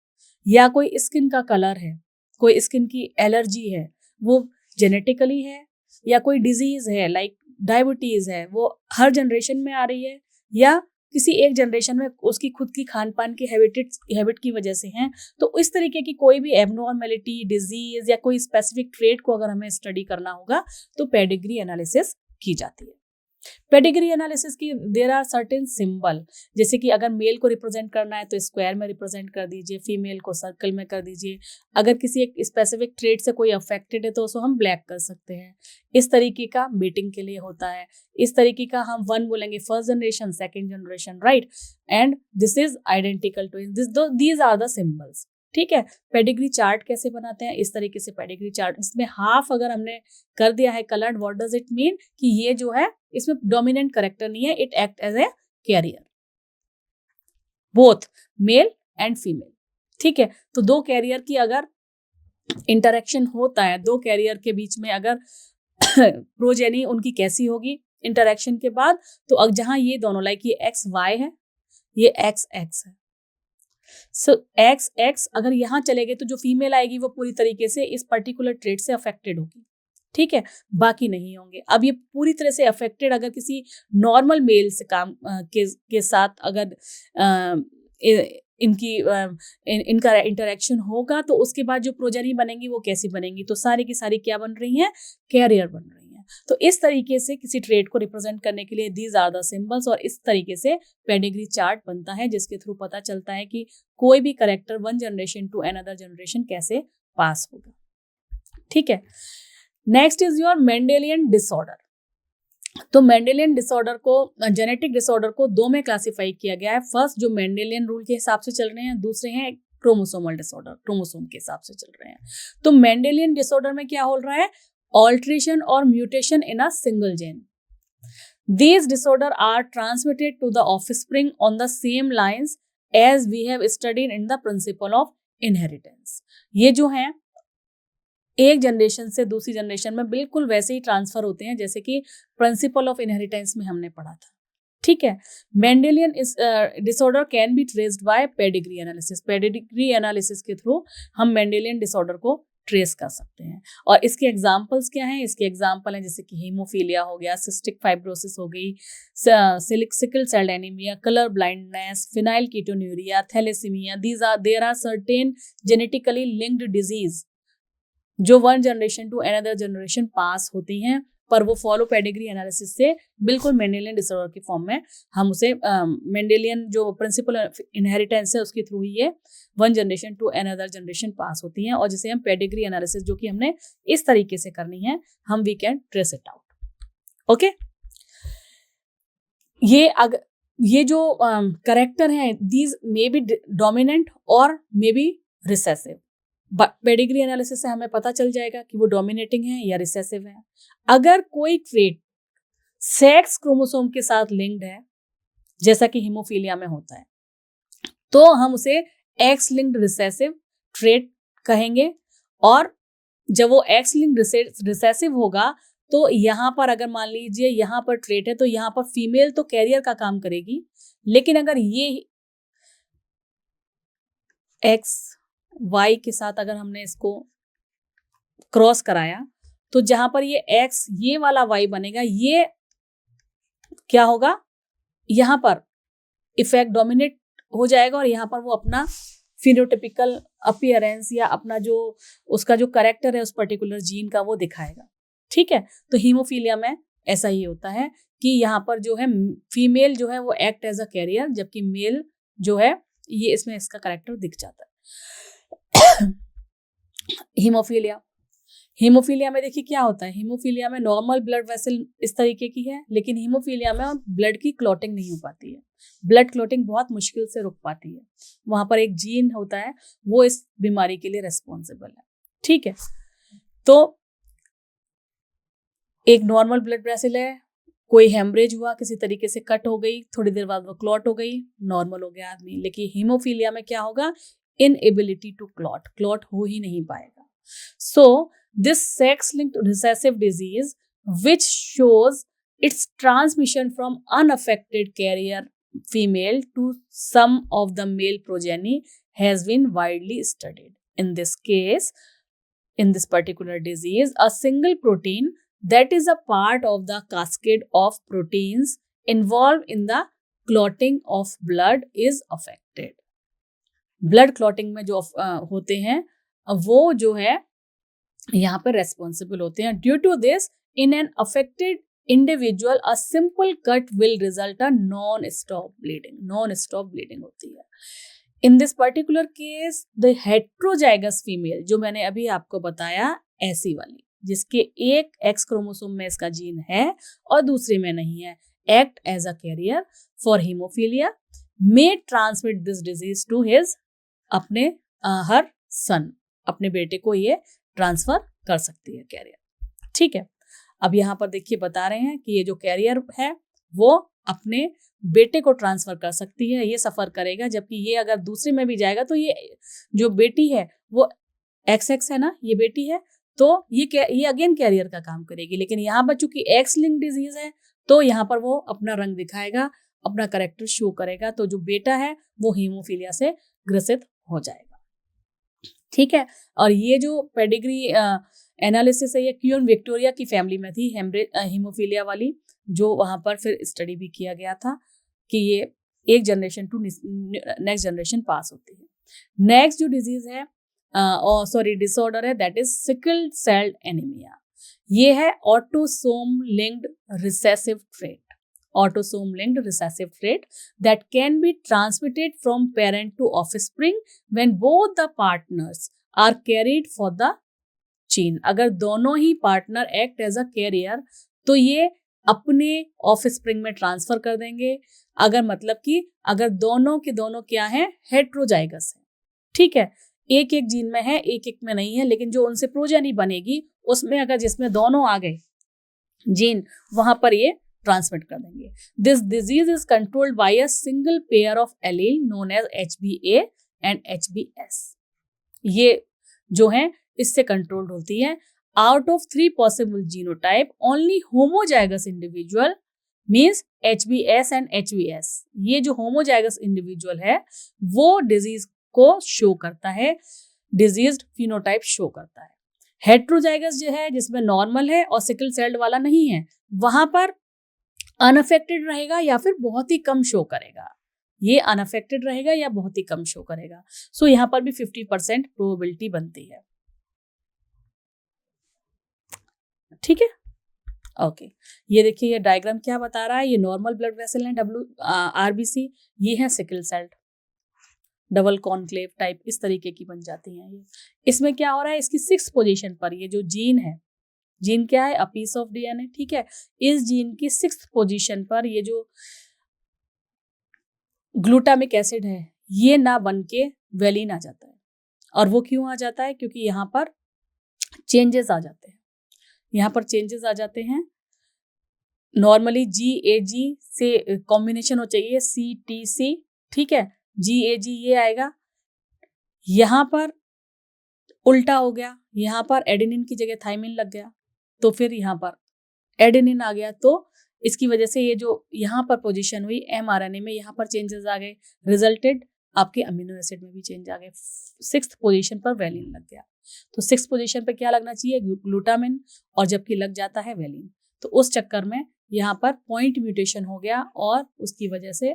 या कोई स्किन का कलर है, कोई स्किन की एलर्जी है, वो जेनेटिकली है, या कोई डिजीज है लाइक डायबिटीज है, वो हर जनरेशन में आ रही है, या किसी एक जनरेशन में उसकी खुद की खान पान की हैबिट की वजह से है। तो इस तरीके की कोई भी एबनॉर्मेलिटी, डिजीज या कोई स्पेसिफिक ट्रेट को अगर हमें स्टडी करना होगा तो पेडिग्री एनालिसिस की जाती है। पेडिग्री एनालिसिस की देयर आर सर्टेन सिंबल, जैसे कि अगर मेल को रिप्रेजेंट करना है तो स्क्वायर में रिप्रेजेंट कर दीजिए, फीमेल को सर्कल में कर दीजिए, अगर किसी एक स्पेसिफिक ट्रेट से कोई अफेक्टेड है तो उसको हम ब्लैक कर सकते हैं। इस तरीके का मीटिंग के लिए होता है। इस तरीके का हम 1 बोलेंगे first generation, second generation, right, and this is identical to these are the symbols, ठीक है। पेडिग्री चार्ट कैसे बनाते हैं? इस तरीके से पेडिग्री चार्ट, इसमें हाफ अगर हमने कर दिया है coloured, what does it mean कि ये जो है इसमें डोमिनेंट कैरेक्टर नहीं है, it act as a carrier, both male and female, ठीक है। तो 2 कैरियर की अगर इंटरेक्शन होता है दो कैरियर के बीच में, अगर प्रोजेनी उनकी कैसी होगी इंटरेक्शन के बाद, तो अब जहां ये दोनों लाइक ये एक्स वाई है, ये एक्स एक्स है, सो एक्स एक्स अगर यहाँ चले गए तो जो फीमेल आएगी वो पूरी तरीके से इस पर्टिकुलर ट्रेट से अफेक्टेड होगी, ठीक है, बाकी नहीं होंगे। अब ये पूरी तरह से अफेक्टेड अगर किसी नॉर्मल मेल से काम के साथ अगर इनका इंटरेक्शन होगा तो उसके बाद जो प्रोजेनी बनेंगी वो कैसी बनेंगी, तो सारी की सारी क्या बन रही हैं, कैरियर बन रही हैं। तो इस तरीके से किसी ट्रेट को रिप्रेजेंट करने के लिए दीज आर द सिंबल्स, और इस तरीके से पेडिग्री चार्ट बनता है जिसके थ्रू पता चलता है कि कोई भी character one generation to another generation कैसे पास होगा, ठीक है। Next is your Mendelian disorder. तो मेंडेलियन डिसऑर्डर को, जेनेटिक डिसऑर्डर को दो में क्लासिफाई किया गया है। फर्स्ट जो मेंडेलियन रूल के हिसाब से चल रहे हैं, दूसरे हैं क्रोमोसोमल डिसऑर्डर, क्रोमोसोम के हिसाब से चल रहे हैं। तो मेंडेलियन डिसऑर्डर में क्या हो रहा है, ऑल्ट्रेशन और mutation in a single gene. These disorders are transmitted to the offspring on the same lines as we have studied in the principle of inheritance. ये जो हैं एक जनरेशन से दूसरी जनरेशन में बिल्कुल वैसे ही ट्रांसफर होते हैं जैसे कि प्रिंसिपल ऑफ इनहेरिटेंस में हमने पढ़ा था, ठीक है। Mendelian disorder can be traced by pedigree analysis. Pedigree analysis के थ्रू हम मेंडेलियन डिसऑर्डर को ट्रेस कर सकते हैं। और इसके एग्जाम्पल्स क्या हैं, इसके एग्जाम्पल हैं जैसे कि हीमोफीलिया हो गया, सिस्टिक फाइब्रोसिस हो गई, sickle cell anaemia, colour blindness, phenylketonuria, thalassaemia. There are certain genetically linked disease जो one generation to another generation pass होती हैं, पर वो फॉलो पेडिग्री एनालिसिस से बिल्कुल मेंडेलियन डिसऑर्डर की फॉर्म में हम उसे मेंडेलियन जो प्रिंसिपल इनहेरिटेंस है उसके थ्रू ही ये one generation to another generation pass होती हैं, और जिसे हम पेडिग्री एनालिसिस जो कि हमने इस तरीके से करनी है, हम we can trace it out, okay. ये जो करेक्टर हैं, दीज मे बी डोमिनेंट और may be recessive. Pedigree analysis से हमें पता चल जाएगा कि वो डोमिनेटिंग है या रिसेसिव है। अगर कोई ट्रेट सेक्स क्रोमोसोम के साथ लिंक्ड है, जैसा कि हीमोफीलिया में होता है, तो हम उसे एक्स लिंक्ड रिसेसिव ट्रेट कहेंगे। और जब वो एक्स लिंक्ड रिसेसिव होगा तो यहां पर अगर मान लीजिए यहां पर ट्रेट है तो यहां पर फीमेल तो कैरियर का काम करेगी, लेकिन अगर ये एक्स वाई के साथ अगर हमने इसको क्रॉस कराया तो जहां पर ये एक्स ये वाला वाई बनेगा, ये क्या होगा, यहां पर इफेक्ट डोमिनेट हो जाएगा और यहां पर वो अपना फिनोटिपिकल अपीयरेंस या अपना जो उसका जो करेक्टर है उस पर्टिकुलर जीन का वो दिखाएगा, ठीक है। तो हीमोफीलिया में ऐसा ही होता है कि यहाँ पर जो है फीमेल जो है वो एक्ट एज अ कैरियर, जबकि मेल जो है ये इसमें इसका करेक्टर दिख जाता है। हीमोफीलिया में देखिए क्या होता है, हीमोफीलिया में नॉर्मल ब्लड वेसल इस तरीके की है, लेकिन हीमोफीलिया में ब्लड की क्लॉटिंग नहीं हो पाती है, ब्लड क्लॉटिंग बहुत मुश्किल से रुक पाती है। वहां पर एक जीन होता है वो इस बीमारी के लिए रेस्पॉन्सिबल है, ठीक है। तो एक नॉर्मल ब्लड वेसल है, कोई हेमरेज हुआ, किसी तरीके से कट हो गई, थोड़ी देर बाद वो क्लॉट हो गई, नॉर्मल हो गया आदमी। लेकिन हीमोफीलिया में क्या होगा, इनएबिलिटी टू क्लॉट हो ही नहीं पाएगा। So this sex linked recessive disease which shows its transmission from unaffected carrier female to some of the male progeny has been widely studied. In this case, in this particular disease, a single protein that is a part of the cascade of proteins involved in the clotting of blood is affected. Blood clotting में जो होते हैं वो जो है यहाँ पर responsible होते हैं। Due to this in an affected individual a simple cut will result a non stop bleeding होती है। In this particular case the heterozygous female जो मैंने अभी आपको बताया ऐसी वाली जिसके एक एक्स क्रोमोसोम में इसका जीन है और दूसरे में नहीं है, act as a carrier for haemophilia, may transmit this disease to his अपने हर सन, अपने बेटे को ये ट्रांसफर कर सकती है कैरियर, ठीक है। अब यहाँ पर देखिए बता रहे हैं कि ये जो कैरियर है वो अपने बेटे को ट्रांसफर कर सकती है, ये सफर करेगा, जबकि ये अगर दूसरे में भी जाएगा तो ये जो बेटी है वो XX है ना, ये बेटी है, तो ये अगेन कैरियर का काम करेगी। लेकिन यहाँ पर चूंकि X लिंक डिजीज है तो यहाँ पर वो अपना रंग दिखाएगा, अपना कैरेक्टर शो करेगा। तो जो बेटा है वो हीमोफीलिया से ग्रसित हो जाएगा। ठीक है, और ये जो पेडिग्री एनालिसिस है ये क्वीन विक्टोरिया की फैमिली में थी, हीमोफीलिया वाली, जो वहां पर फिर स्टडी भी किया गया था कि ये एक generation to next generation pass होती है। नेक्स्ट जो डिजीज है डिसऑर्डर है, that is sickle cell anaemia. ये है autosome linked recessive trait, autosome linked recessive trait that can be transmitted from parent to offspring when both the partners are carried for the gene। अगर दोनों ही partner act as a carrier तो ये अपने offspring में transfer कर देंगे। अगर मतलब कि अगर दोनों के दोनों क्या है, हेट्रोजाइगस है। ठीक है, एक एक जीन में है, एक एक में नहीं है, लेकिन जो उनसे प्रोजेनी बनेगी उसमें अगर जिसमें दोनों आ गए जीन, वहां पर ये ट्रांसमिट कर देंगे। This disease is controlled by a single pair of allele known as HBA and HBS। ये जो है इससे कंट्रोल्ड होती है। Out of 3 possible genotype only homozygous individual means HBS and HBS, ये जो होमोजाइगस इंडिविजुअल है वो डिजीज को शो करता है, डिजीज्ड फिनोटाइप शो करता है। हेट्रोजाइगस जो है जिसमें नॉर्मल है और सिकल सेल्ड वाला नहीं है, वहां पर अनअफेक्टेड रहेगा या फिर बहुत ही कम शो करेगा। ये अनअफेक्टेड रहेगा या बहुत ही कम शो करेगा। सो यहाँ पर भी 50% प्रोबेबिलिटी बनती है। ठीक है, ओके। ये देखिए ये डायग्राम क्या बता रहा है, ये नॉर्मल ब्लड वेसल है RBC, ये है sickle sailed, double conclave type इस तरीके की बन जाती हैं ये। इसमें क्या हो रहा है, इसकी 6th पोजीशन पर ये जो जीन है, जीन क्या है, अ पीस ऑफ DNA। ठीक है, इस जीन की 6th पोजीशन पर ये जो ग्लूटामिक एसिड है ये ना बन के वेलिन आ जाता है। और वो क्यों आ जाता है, क्योंकि यहाँ पर चेंजेस आ जाते हैं, यहाँ पर चेंजेस आ जाते हैं। नॉर्मली GAG से कॉम्बिनेशन हो चाहिए CTC। ठीक है, GAG ये आएगा, यहाँ पर उल्टा हो गया, यहाँ पर एडेनिन की जगह थाइमिन लग गया, तो फिर यहाँ पर एडेनिन आ गया। तो इसकी वजह से ये जो यहाँ पर पोजीशन हुई mRNA में, यहाँ पर चेंजेस आ गए, रिजल्टेड आपके अमीनो एसिड में भी चेंज आ गए। 6th पोजीशन पर वेलिन लग गया। तो 6th पोजीशन पर क्या लगना चाहिए, ग्लूटामिन, और जबकि लग जाता है वेलिन। तो उस चक्कर में यहाँ पर पॉइंट म्यूटेशन हो गया और उसकी वजह से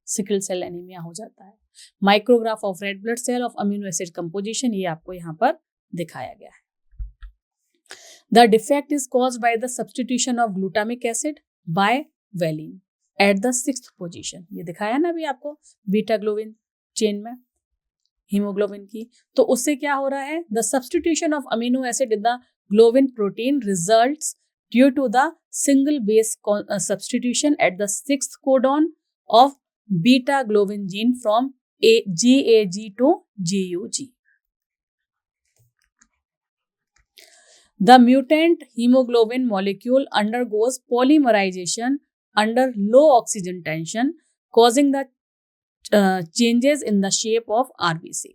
सिकल सेल एनीमिया हो जाता है। Micrograph of red blood cell of amino acid composition ये आपको यहाँ पर दिखाया गया है। The defect is caused by the substitution of glutamic acid by valine at the 6th position। ये दिखाया ना अभी आपको बीटा ग्लोबिन चेन में हीमोग्लोबिन की। तो उससे क्या हो रहा है, the substitution of amino acid in the globin protein results due to the single base substitution at the 6th codon of beta globin gene from GAG to GUG। The mutant hemoglobin molecule undergoes polymerization under low oxygen tension, causing the changes in the shape of RBC।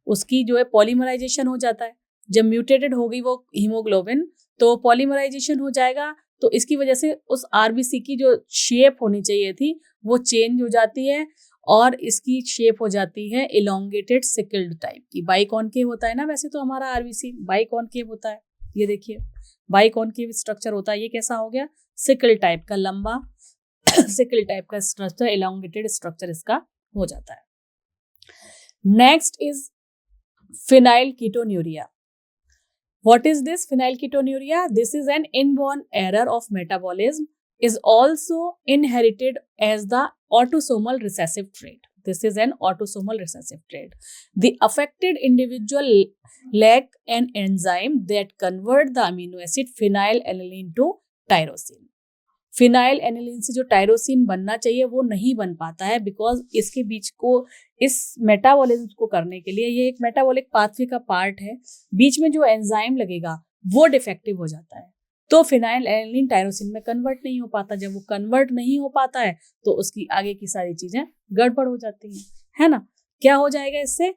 उसकी जो है polymerisation हो जाता है, जब mutated हो गई वो हीमोग्लोबिन तो पॉलीमराइजेशन हो जाएगा, तो इसकी वजह से उस RBC की जो शेप होनी चाहिए थी वो चेंज हो जाती है और इसकी शेप हो जाती है इलोंगेटेड सिकल्ड टाइप की। बाइकॉन्केव होता है ना, वैसे तो हमारा RBC बाइकॉन्केव होता है। ये देखिए बाइकॉन्केव स्ट्रक्चर होता है, ये कैसा हो गया, सिकल टाइप का, लंबा सिकल टाइप का स्ट्रक्चर, इलोंगेटेड स्ट्रक्चर इसका हो जाता है। Next is phenylketonuria। What is this phenylketonuria? This is an inborn error of metabolism, is also inherited as the autosomal recessive trait. This is an autosomal recessive trait. The affected individual lack an enzyme that convert the amino acid phenylalanine to tyrosine। Phenyl aniline से जो tyrosine बनना चाहिए वो नहीं बन पाता है, because इसके बीच को इस मेटाबॉलिज्म को करने के लिए, ये एक मेटाबॉलिक पाथवे का पार्ट है, बीच में जो एंजाइम लगेगा वो डिफेक्टिव हो जाता है, तो फिनाइल एनिलीन टायरोसिन में कन्वर्ट नहीं हो पाता। जब वो कन्वर्ट नहीं हो पाता है तो उसकी आगे की सारी चीजें गड़बड़ हो जाती हैं, है ना। क्या हो जाएगा इससे,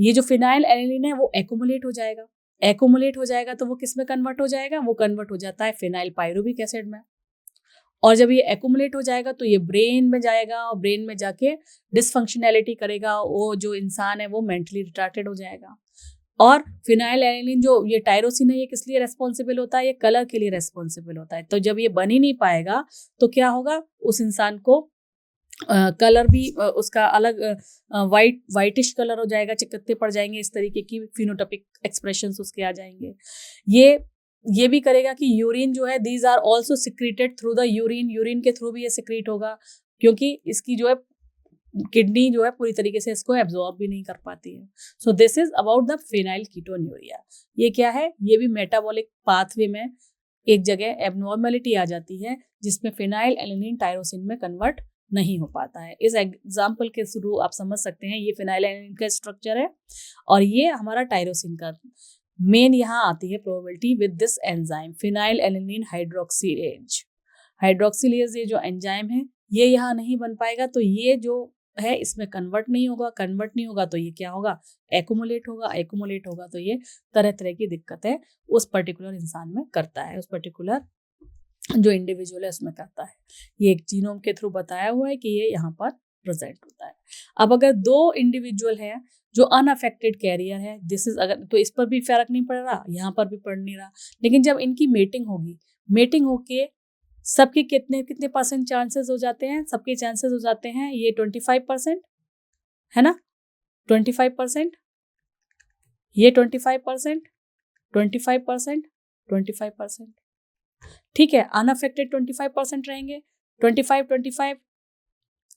ये जो फिनाइल एलिनिन है वो एक्यूमुलेट हो जाएगा, एक्यूमुलेट हो जाएगा तो वो किस में कन्वर्ट हो जाएगा, वो कन्वर्ट हो जाता है फिनाइल पायरुविक एसिड में। और जब ये एक्यूमुलेट हो जाएगा तो ये ब्रेन में जाएगा और ब्रेन में जाके डिसफंक्शनैलिटी करेगा, वो जो इंसान है वो मेंटली रिटार्टेड हो जाएगा। और फिनाइल एलिनिन जो ये टायरोसिन है ये किस लिए रेस्पॉन्सिबल होता है, ये कलर के लिए रेस्पॉन्सिबल होता है। तो जब ये बन ही नहीं पाएगा तो क्या होगा, उस इंसान को कलर भी उसका अलग वाइटिश कलर हो जाएगा, चिकत्ते पड़ जाएंगे, इस तरीके की फिनोटाइपिक एक्सप्रेशंस उसके आ जाएंगे। ये भी करेगा कि यूरिन जो है, these are also secreted through the urine, urine के थ्रू भी ये सिक्रीट होगा, क्योंकि इसकी जो है किडनी जो है पूरी तरीके से इसको एब्जॉर्ब भी नहीं कर पाती है। सो this is about the phenyl ketonuria. ये क्या है, ये भी मेटाबॉलिक पाथवे में एक जगह एबनॉर्मेलिटी आ जाती है जिसमें फिनाइल एलिनिन टायरोसिन में कन्वर्ट नहीं हो पाता है। इस एग्जाम्पल के थ्रू आप समझ सकते हैं ये फिनाइल एलिनिन का स्ट्रक्चर है और ये हमारा टायरोसिन का। मेन यहाँ आती है probability with this enzyme phenyl alanine hydroxylase. Hydroxylase ये जो एंजाइम है ये यहाँ नहीं बन पाएगा, तो ये जो है इसमें कन्वर्ट नहीं होगा, कन्वर्ट नहीं होगा तो ये क्या होगा, एक्यूमुलेट होगा, एक्यूमुलेट होगा तो ये तरह तरह की दिक्कतें उस पर्टिकुलर इंसान में करता है, उस पर्टिकुलर जो इंडिविजुअल है उसमें करता है। ये एक जीनोम के थ्रू बताया हुआ है कि ये यहाँ पर प्रेजेंट होता है। अब अगर दो इंडिविजुअल है जो अनअफेक्टेड कैरियर है, दिस इज अगर, तो इस पर भी फर्क नहीं पड़ रहा, यहाँ पर भी पड़ नहीं रहा, लेकिन जब इनकी मेटिंग होगी, मेटिंग होके सबके कितने कितने परसेंट चांसेस हो जाते हैं, सबके चांसेस हो जाते हैं ये 25%, है ना, 25%, ये 25%, 25%, 25%, ठीक है, अनअफेक्टेड 25% रहेंगे, 25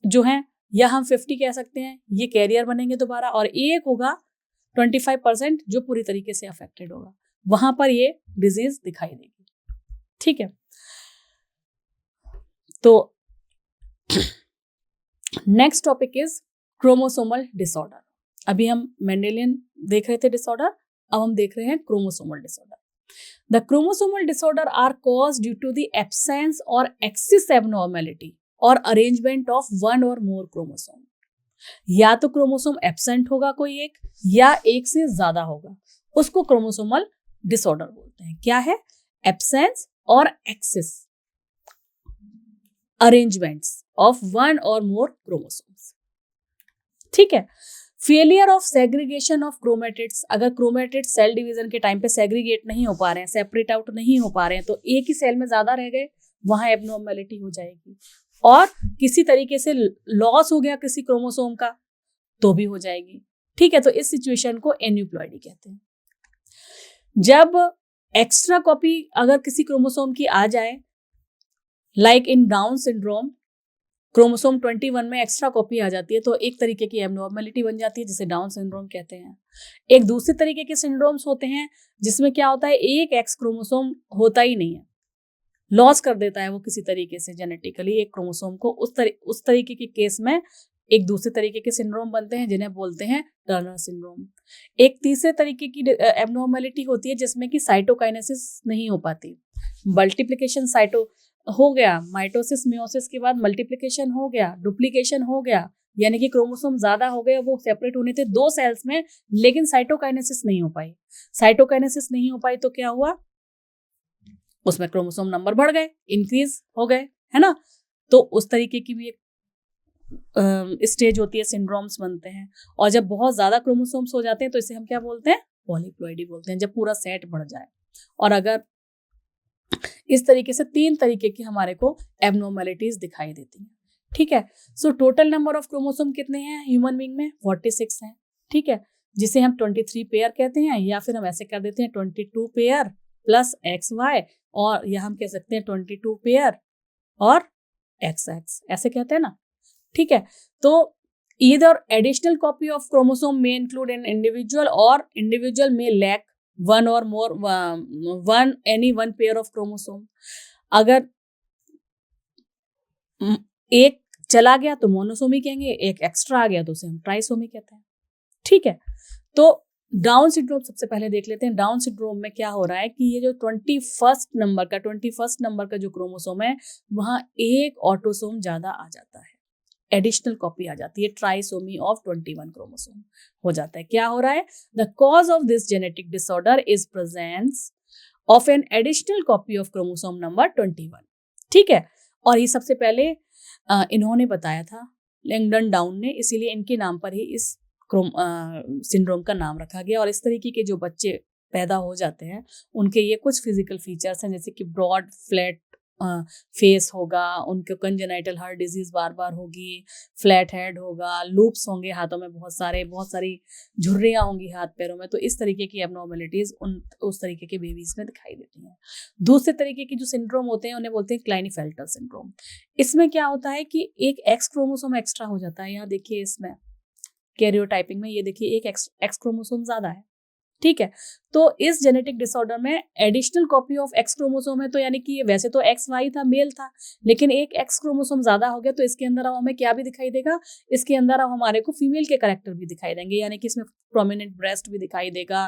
जो हैं, या हम 50 कह सकते हैं, ये कैरियर बनेंगे दोबारा, और एक होगा 25% जो पूरी तरीके से अफेक्टेड होगा, वहां पर ये डिजीज दिखाई देगी। ठीक है, तो next topic is chromosomal disorder. अभी हम मेंडेलियन देख रहे थे डिसऑर्डर, अब हम देख रहे हैं chromosomal disorder. The chromosomal disorder are caused due to the absence or excess abnormality or arrangement of one or more chromosome. या तो क्रोमोसोम एब्सेंट होगा कोई एक, या एक से ज्यादा होगा, उसको क्रोमोसोमल डिसऑर्डर बोलते हैं। क्या है, एब्सेंस और एक्सेस अरेंजमेंट्स ऑफ वन और मोर क्रोमोसोम्स। ठीक है, failure of segregation of chromatids, अगर क्रोमेटिड सेल डिवीजन के टाइम पे सेग्रीगेट नहीं हो पा रहे हैं, सेपरेट आउट नहीं हो पा रहे हैं, तो एक ही सेल में ज्यादा रह गए, वहां एबनॉर्मेलिटी हो जाएगी। और किसी तरीके से लॉस हो गया किसी क्रोमोसोम का तो भी हो जाएगी। ठीक है, तो इस सिचुएशन को एन्यूप्लॉइडी कहते हैं। जब एक्स्ट्रा कॉपी अगर किसी क्रोमोसोम की आ जाए, like in down syndrome, chromosome 21 में एक्स्ट्रा कॉपी आ जाती है तो एक तरीके की एबनॉर्मेलिटी बन जाती है जिसे डाउन सिंड्रोम कहते हैं। एक दूसरे तरीके के सिंड्रोम्स होते हैं जिसमें क्या होता है, एक एक्स क्रोमोसोम होता ही नहीं है, लॉस कर देता है वो किसी तरीके से जेनेटिकली एक क्रोमोसोम को। उस तरीके के केस में एक दूसरे तरीके के सिंड्रोम बनते हैं जिन्हें बोलते हैं टर्नर सिंड्रोम। एक तीसरे तरीके की एबनॉर्मेलिटी होती है जिसमें कि साइटोकाइनेसिस नहीं हो पाती, मल्टीप्लिकेशन साइटो हो गया, माइटोसिस मियोसिस के बाद मल्टीप्लिकेशन हो गया, डुप्लीकेशन हो गया, यानी कि क्रोमोसोम ज्यादा हो गए, वो सेपरेट होने थे दो सेल्स में, लेकिन साइटोकाइनेसिस नहीं हो पाई। साइटोकाइनेसिस नहीं हो पाई तो क्या हुआ, उसमें क्रोमोसोम नंबर बढ़ गए, इंक्रीज हो गए, है ना। तो उस तरीके की भी एक स्टेज होती है, सिंड्रोम्स बनते हैं। और जब बहुत ज्यादा क्रोमोसोम्स हो जाते हैं तो इसे हम क्या बोलते हैं, पॉलीप्लॉइडी बोलते हैं, जब पूरा सेट बढ़ जाए। और अगर इस तरीके से तीन तरीके की हमारे को एबनॉर्मेलिटीज दिखाई देती हैं। ठीक है, so total number of chromosome कितने हैं ह्यूमन बीइंग में, 46 हैं। ठीक है, जिसे हम 23 पेयर कहते हैं, या फिर हम ऐसे कर देते हैं 22 पेयर प्लस XY, और या हम कह सकते हैं 22 पेयर और XX, ऐसे कहते हैं ना। ठीक है, तो either additional copy of chromosome may include an individual or individual may lack one or more any one pair of chromosome। अगर एक चला गया तो मोनोसोमी कहेंगे, एक एक्स्ट्रा आ गया तो उसे हम ट्राइसोमी कहते हैं। ठीक है, तो डाउन सिंड्रोम सबसे पहले देख लेते हैं। डाउन सिंड्रोम में क्या हो रहा है कि ये जो 21 नंबर का जो क्रोमोसोम है, वहां एक ऑटोसोम ज्यादा आ जाता है, एडिशनल कॉपी आ जाती है, ट्राइसोमी ऑफ 21 क्रोमोसोम हो जाता है। क्या हो रहा है? The cause of this genetic disorder is presence of an additional copy of chromosome number 21। ठीक है, और ये सबसे पहले इन्होंने बताया था, लैंगडन डाउन ने, इसीलिए इनके नाम पर ही इस सिंड्रोम का नाम रखा गया। और इस तरीके के जो बच्चे पैदा हो जाते हैं उनके ये कुछ फिजिकल फीचर्स हैं, जैसे कि ब्रॉड फ्लैट फेस होगा, उनको कंजेनाइटल हार्ट डिजीज बार बार होगी, फ्लैट हेड होगा, लूप्स होंगे हाथों में, बहुत सारी झुर्रियाँ होंगी हाथ पैरों में। तो इस तरीके की एबनॉर्मलिटीज उस तरीके के बेबीज में दिखाई देती हैं। दूसरे तरीके की जो सिंड्रोम होते हैं उन्हें बोलते हैं क्लाइनीफेल्टर सिंड्रोम। इसमें क्या होता है कि एक एक्स क्रोमोसोम एक्स्ट्रा हो जाता है। यहाँ देखिए इसमें कैरियोटाइपिंग में ये देखिए एक एक्स क्रोमोसोम ज्यादा है। ठीक है, तो इस जेनेटिक डिसऑर्डर में additional copy of X chromosome है, तो यानी कि वैसे तो एक्स वाई था, मेल था, लेकिन एक एक्स क्रोमोसोम ज्यादा हो गया, तो इसके अंदर अब हमें क्या भी दिखाई देगा? इसके अंदर अब हमारे को फीमेल के कैरेक्टर भी दिखाई देंगे, यानी कि इसमें प्रोमिनेंट ब्रेस्ट भी दिखाई देगा,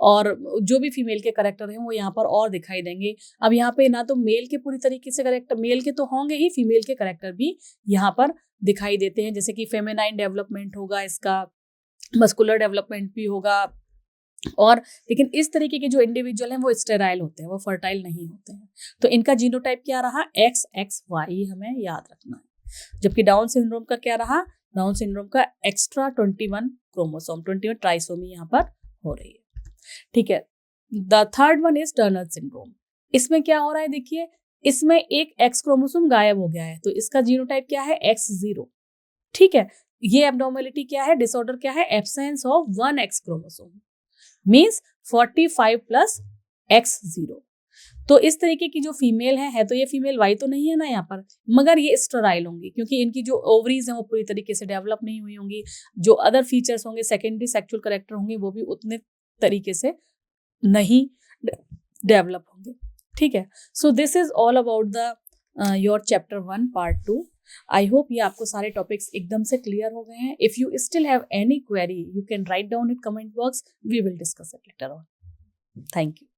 और जो भी फीमेल के कैरेक्टर हैं वो यहाँ पर और दिखाई देंगे। अब यहाँ पे ना तो मेल के पूरी तरीके से कैरेक्टर, मेल के तो होंगे ही, फीमेल के कैरेक्टर भी यहाँ पर दिखाई देते हैं, जैसे कि फेमिनाइन डेवलपमेंट होगा, इसका मस्कुलर डेवलपमेंट भी होगा। और लेकिन इस तरीके के जो इंडिविजुअल हैं वो स्टेराइल होते हैं, वो फर्टाइल नहीं होते हैं। तो इनका जीनोटाइप क्या रहा? XXY हमें याद रखना है। जबकि डाउन सिंड्रोम का क्या रहा? डाउन सिंड्रोम का एक्स्ट्रा 21 क्रोमोसोम, 21 ट्राइसोमी यहाँ पर हो रही है। ठीक है, the third one is Turner syndrome. इसमें क्या हो रहा है? देखिए, इसमें एक एक्स क्रोमोसोम गायब हो गया है, तो इसका जीनोटाइप क्या है? X0। ठीक है, ये एबनॉर्मलिटी क्या है? डिसऑर्डर क्या है? Absence of 1 x chromosome means 45 plus X0। तो इस तरीके की जो फीमेल है तो ये फीमेल वाई तो नहीं है ना यहाँ पर, मगर ये स्टेराइल होंगी, क्योंकि इनकी जो ओवरीज हैं वो पूरी तरीके से डेवलप नहीं हुई होंगी। जो अदर फीचर्स होंगे, सेकेंडरी सेक्सुअल कैरेक्टर होंगे, वो भी उतने तरीके से नहीं डेवलप होंगे। ठीक है, सो this is all about the your chapter 1 part 2। I hope ये आपको सारे टॉपिक्स एकदम से क्लियर हो गए हैं। If you still have any query, you can write down it comment box, we will discuss it later on. Thank you.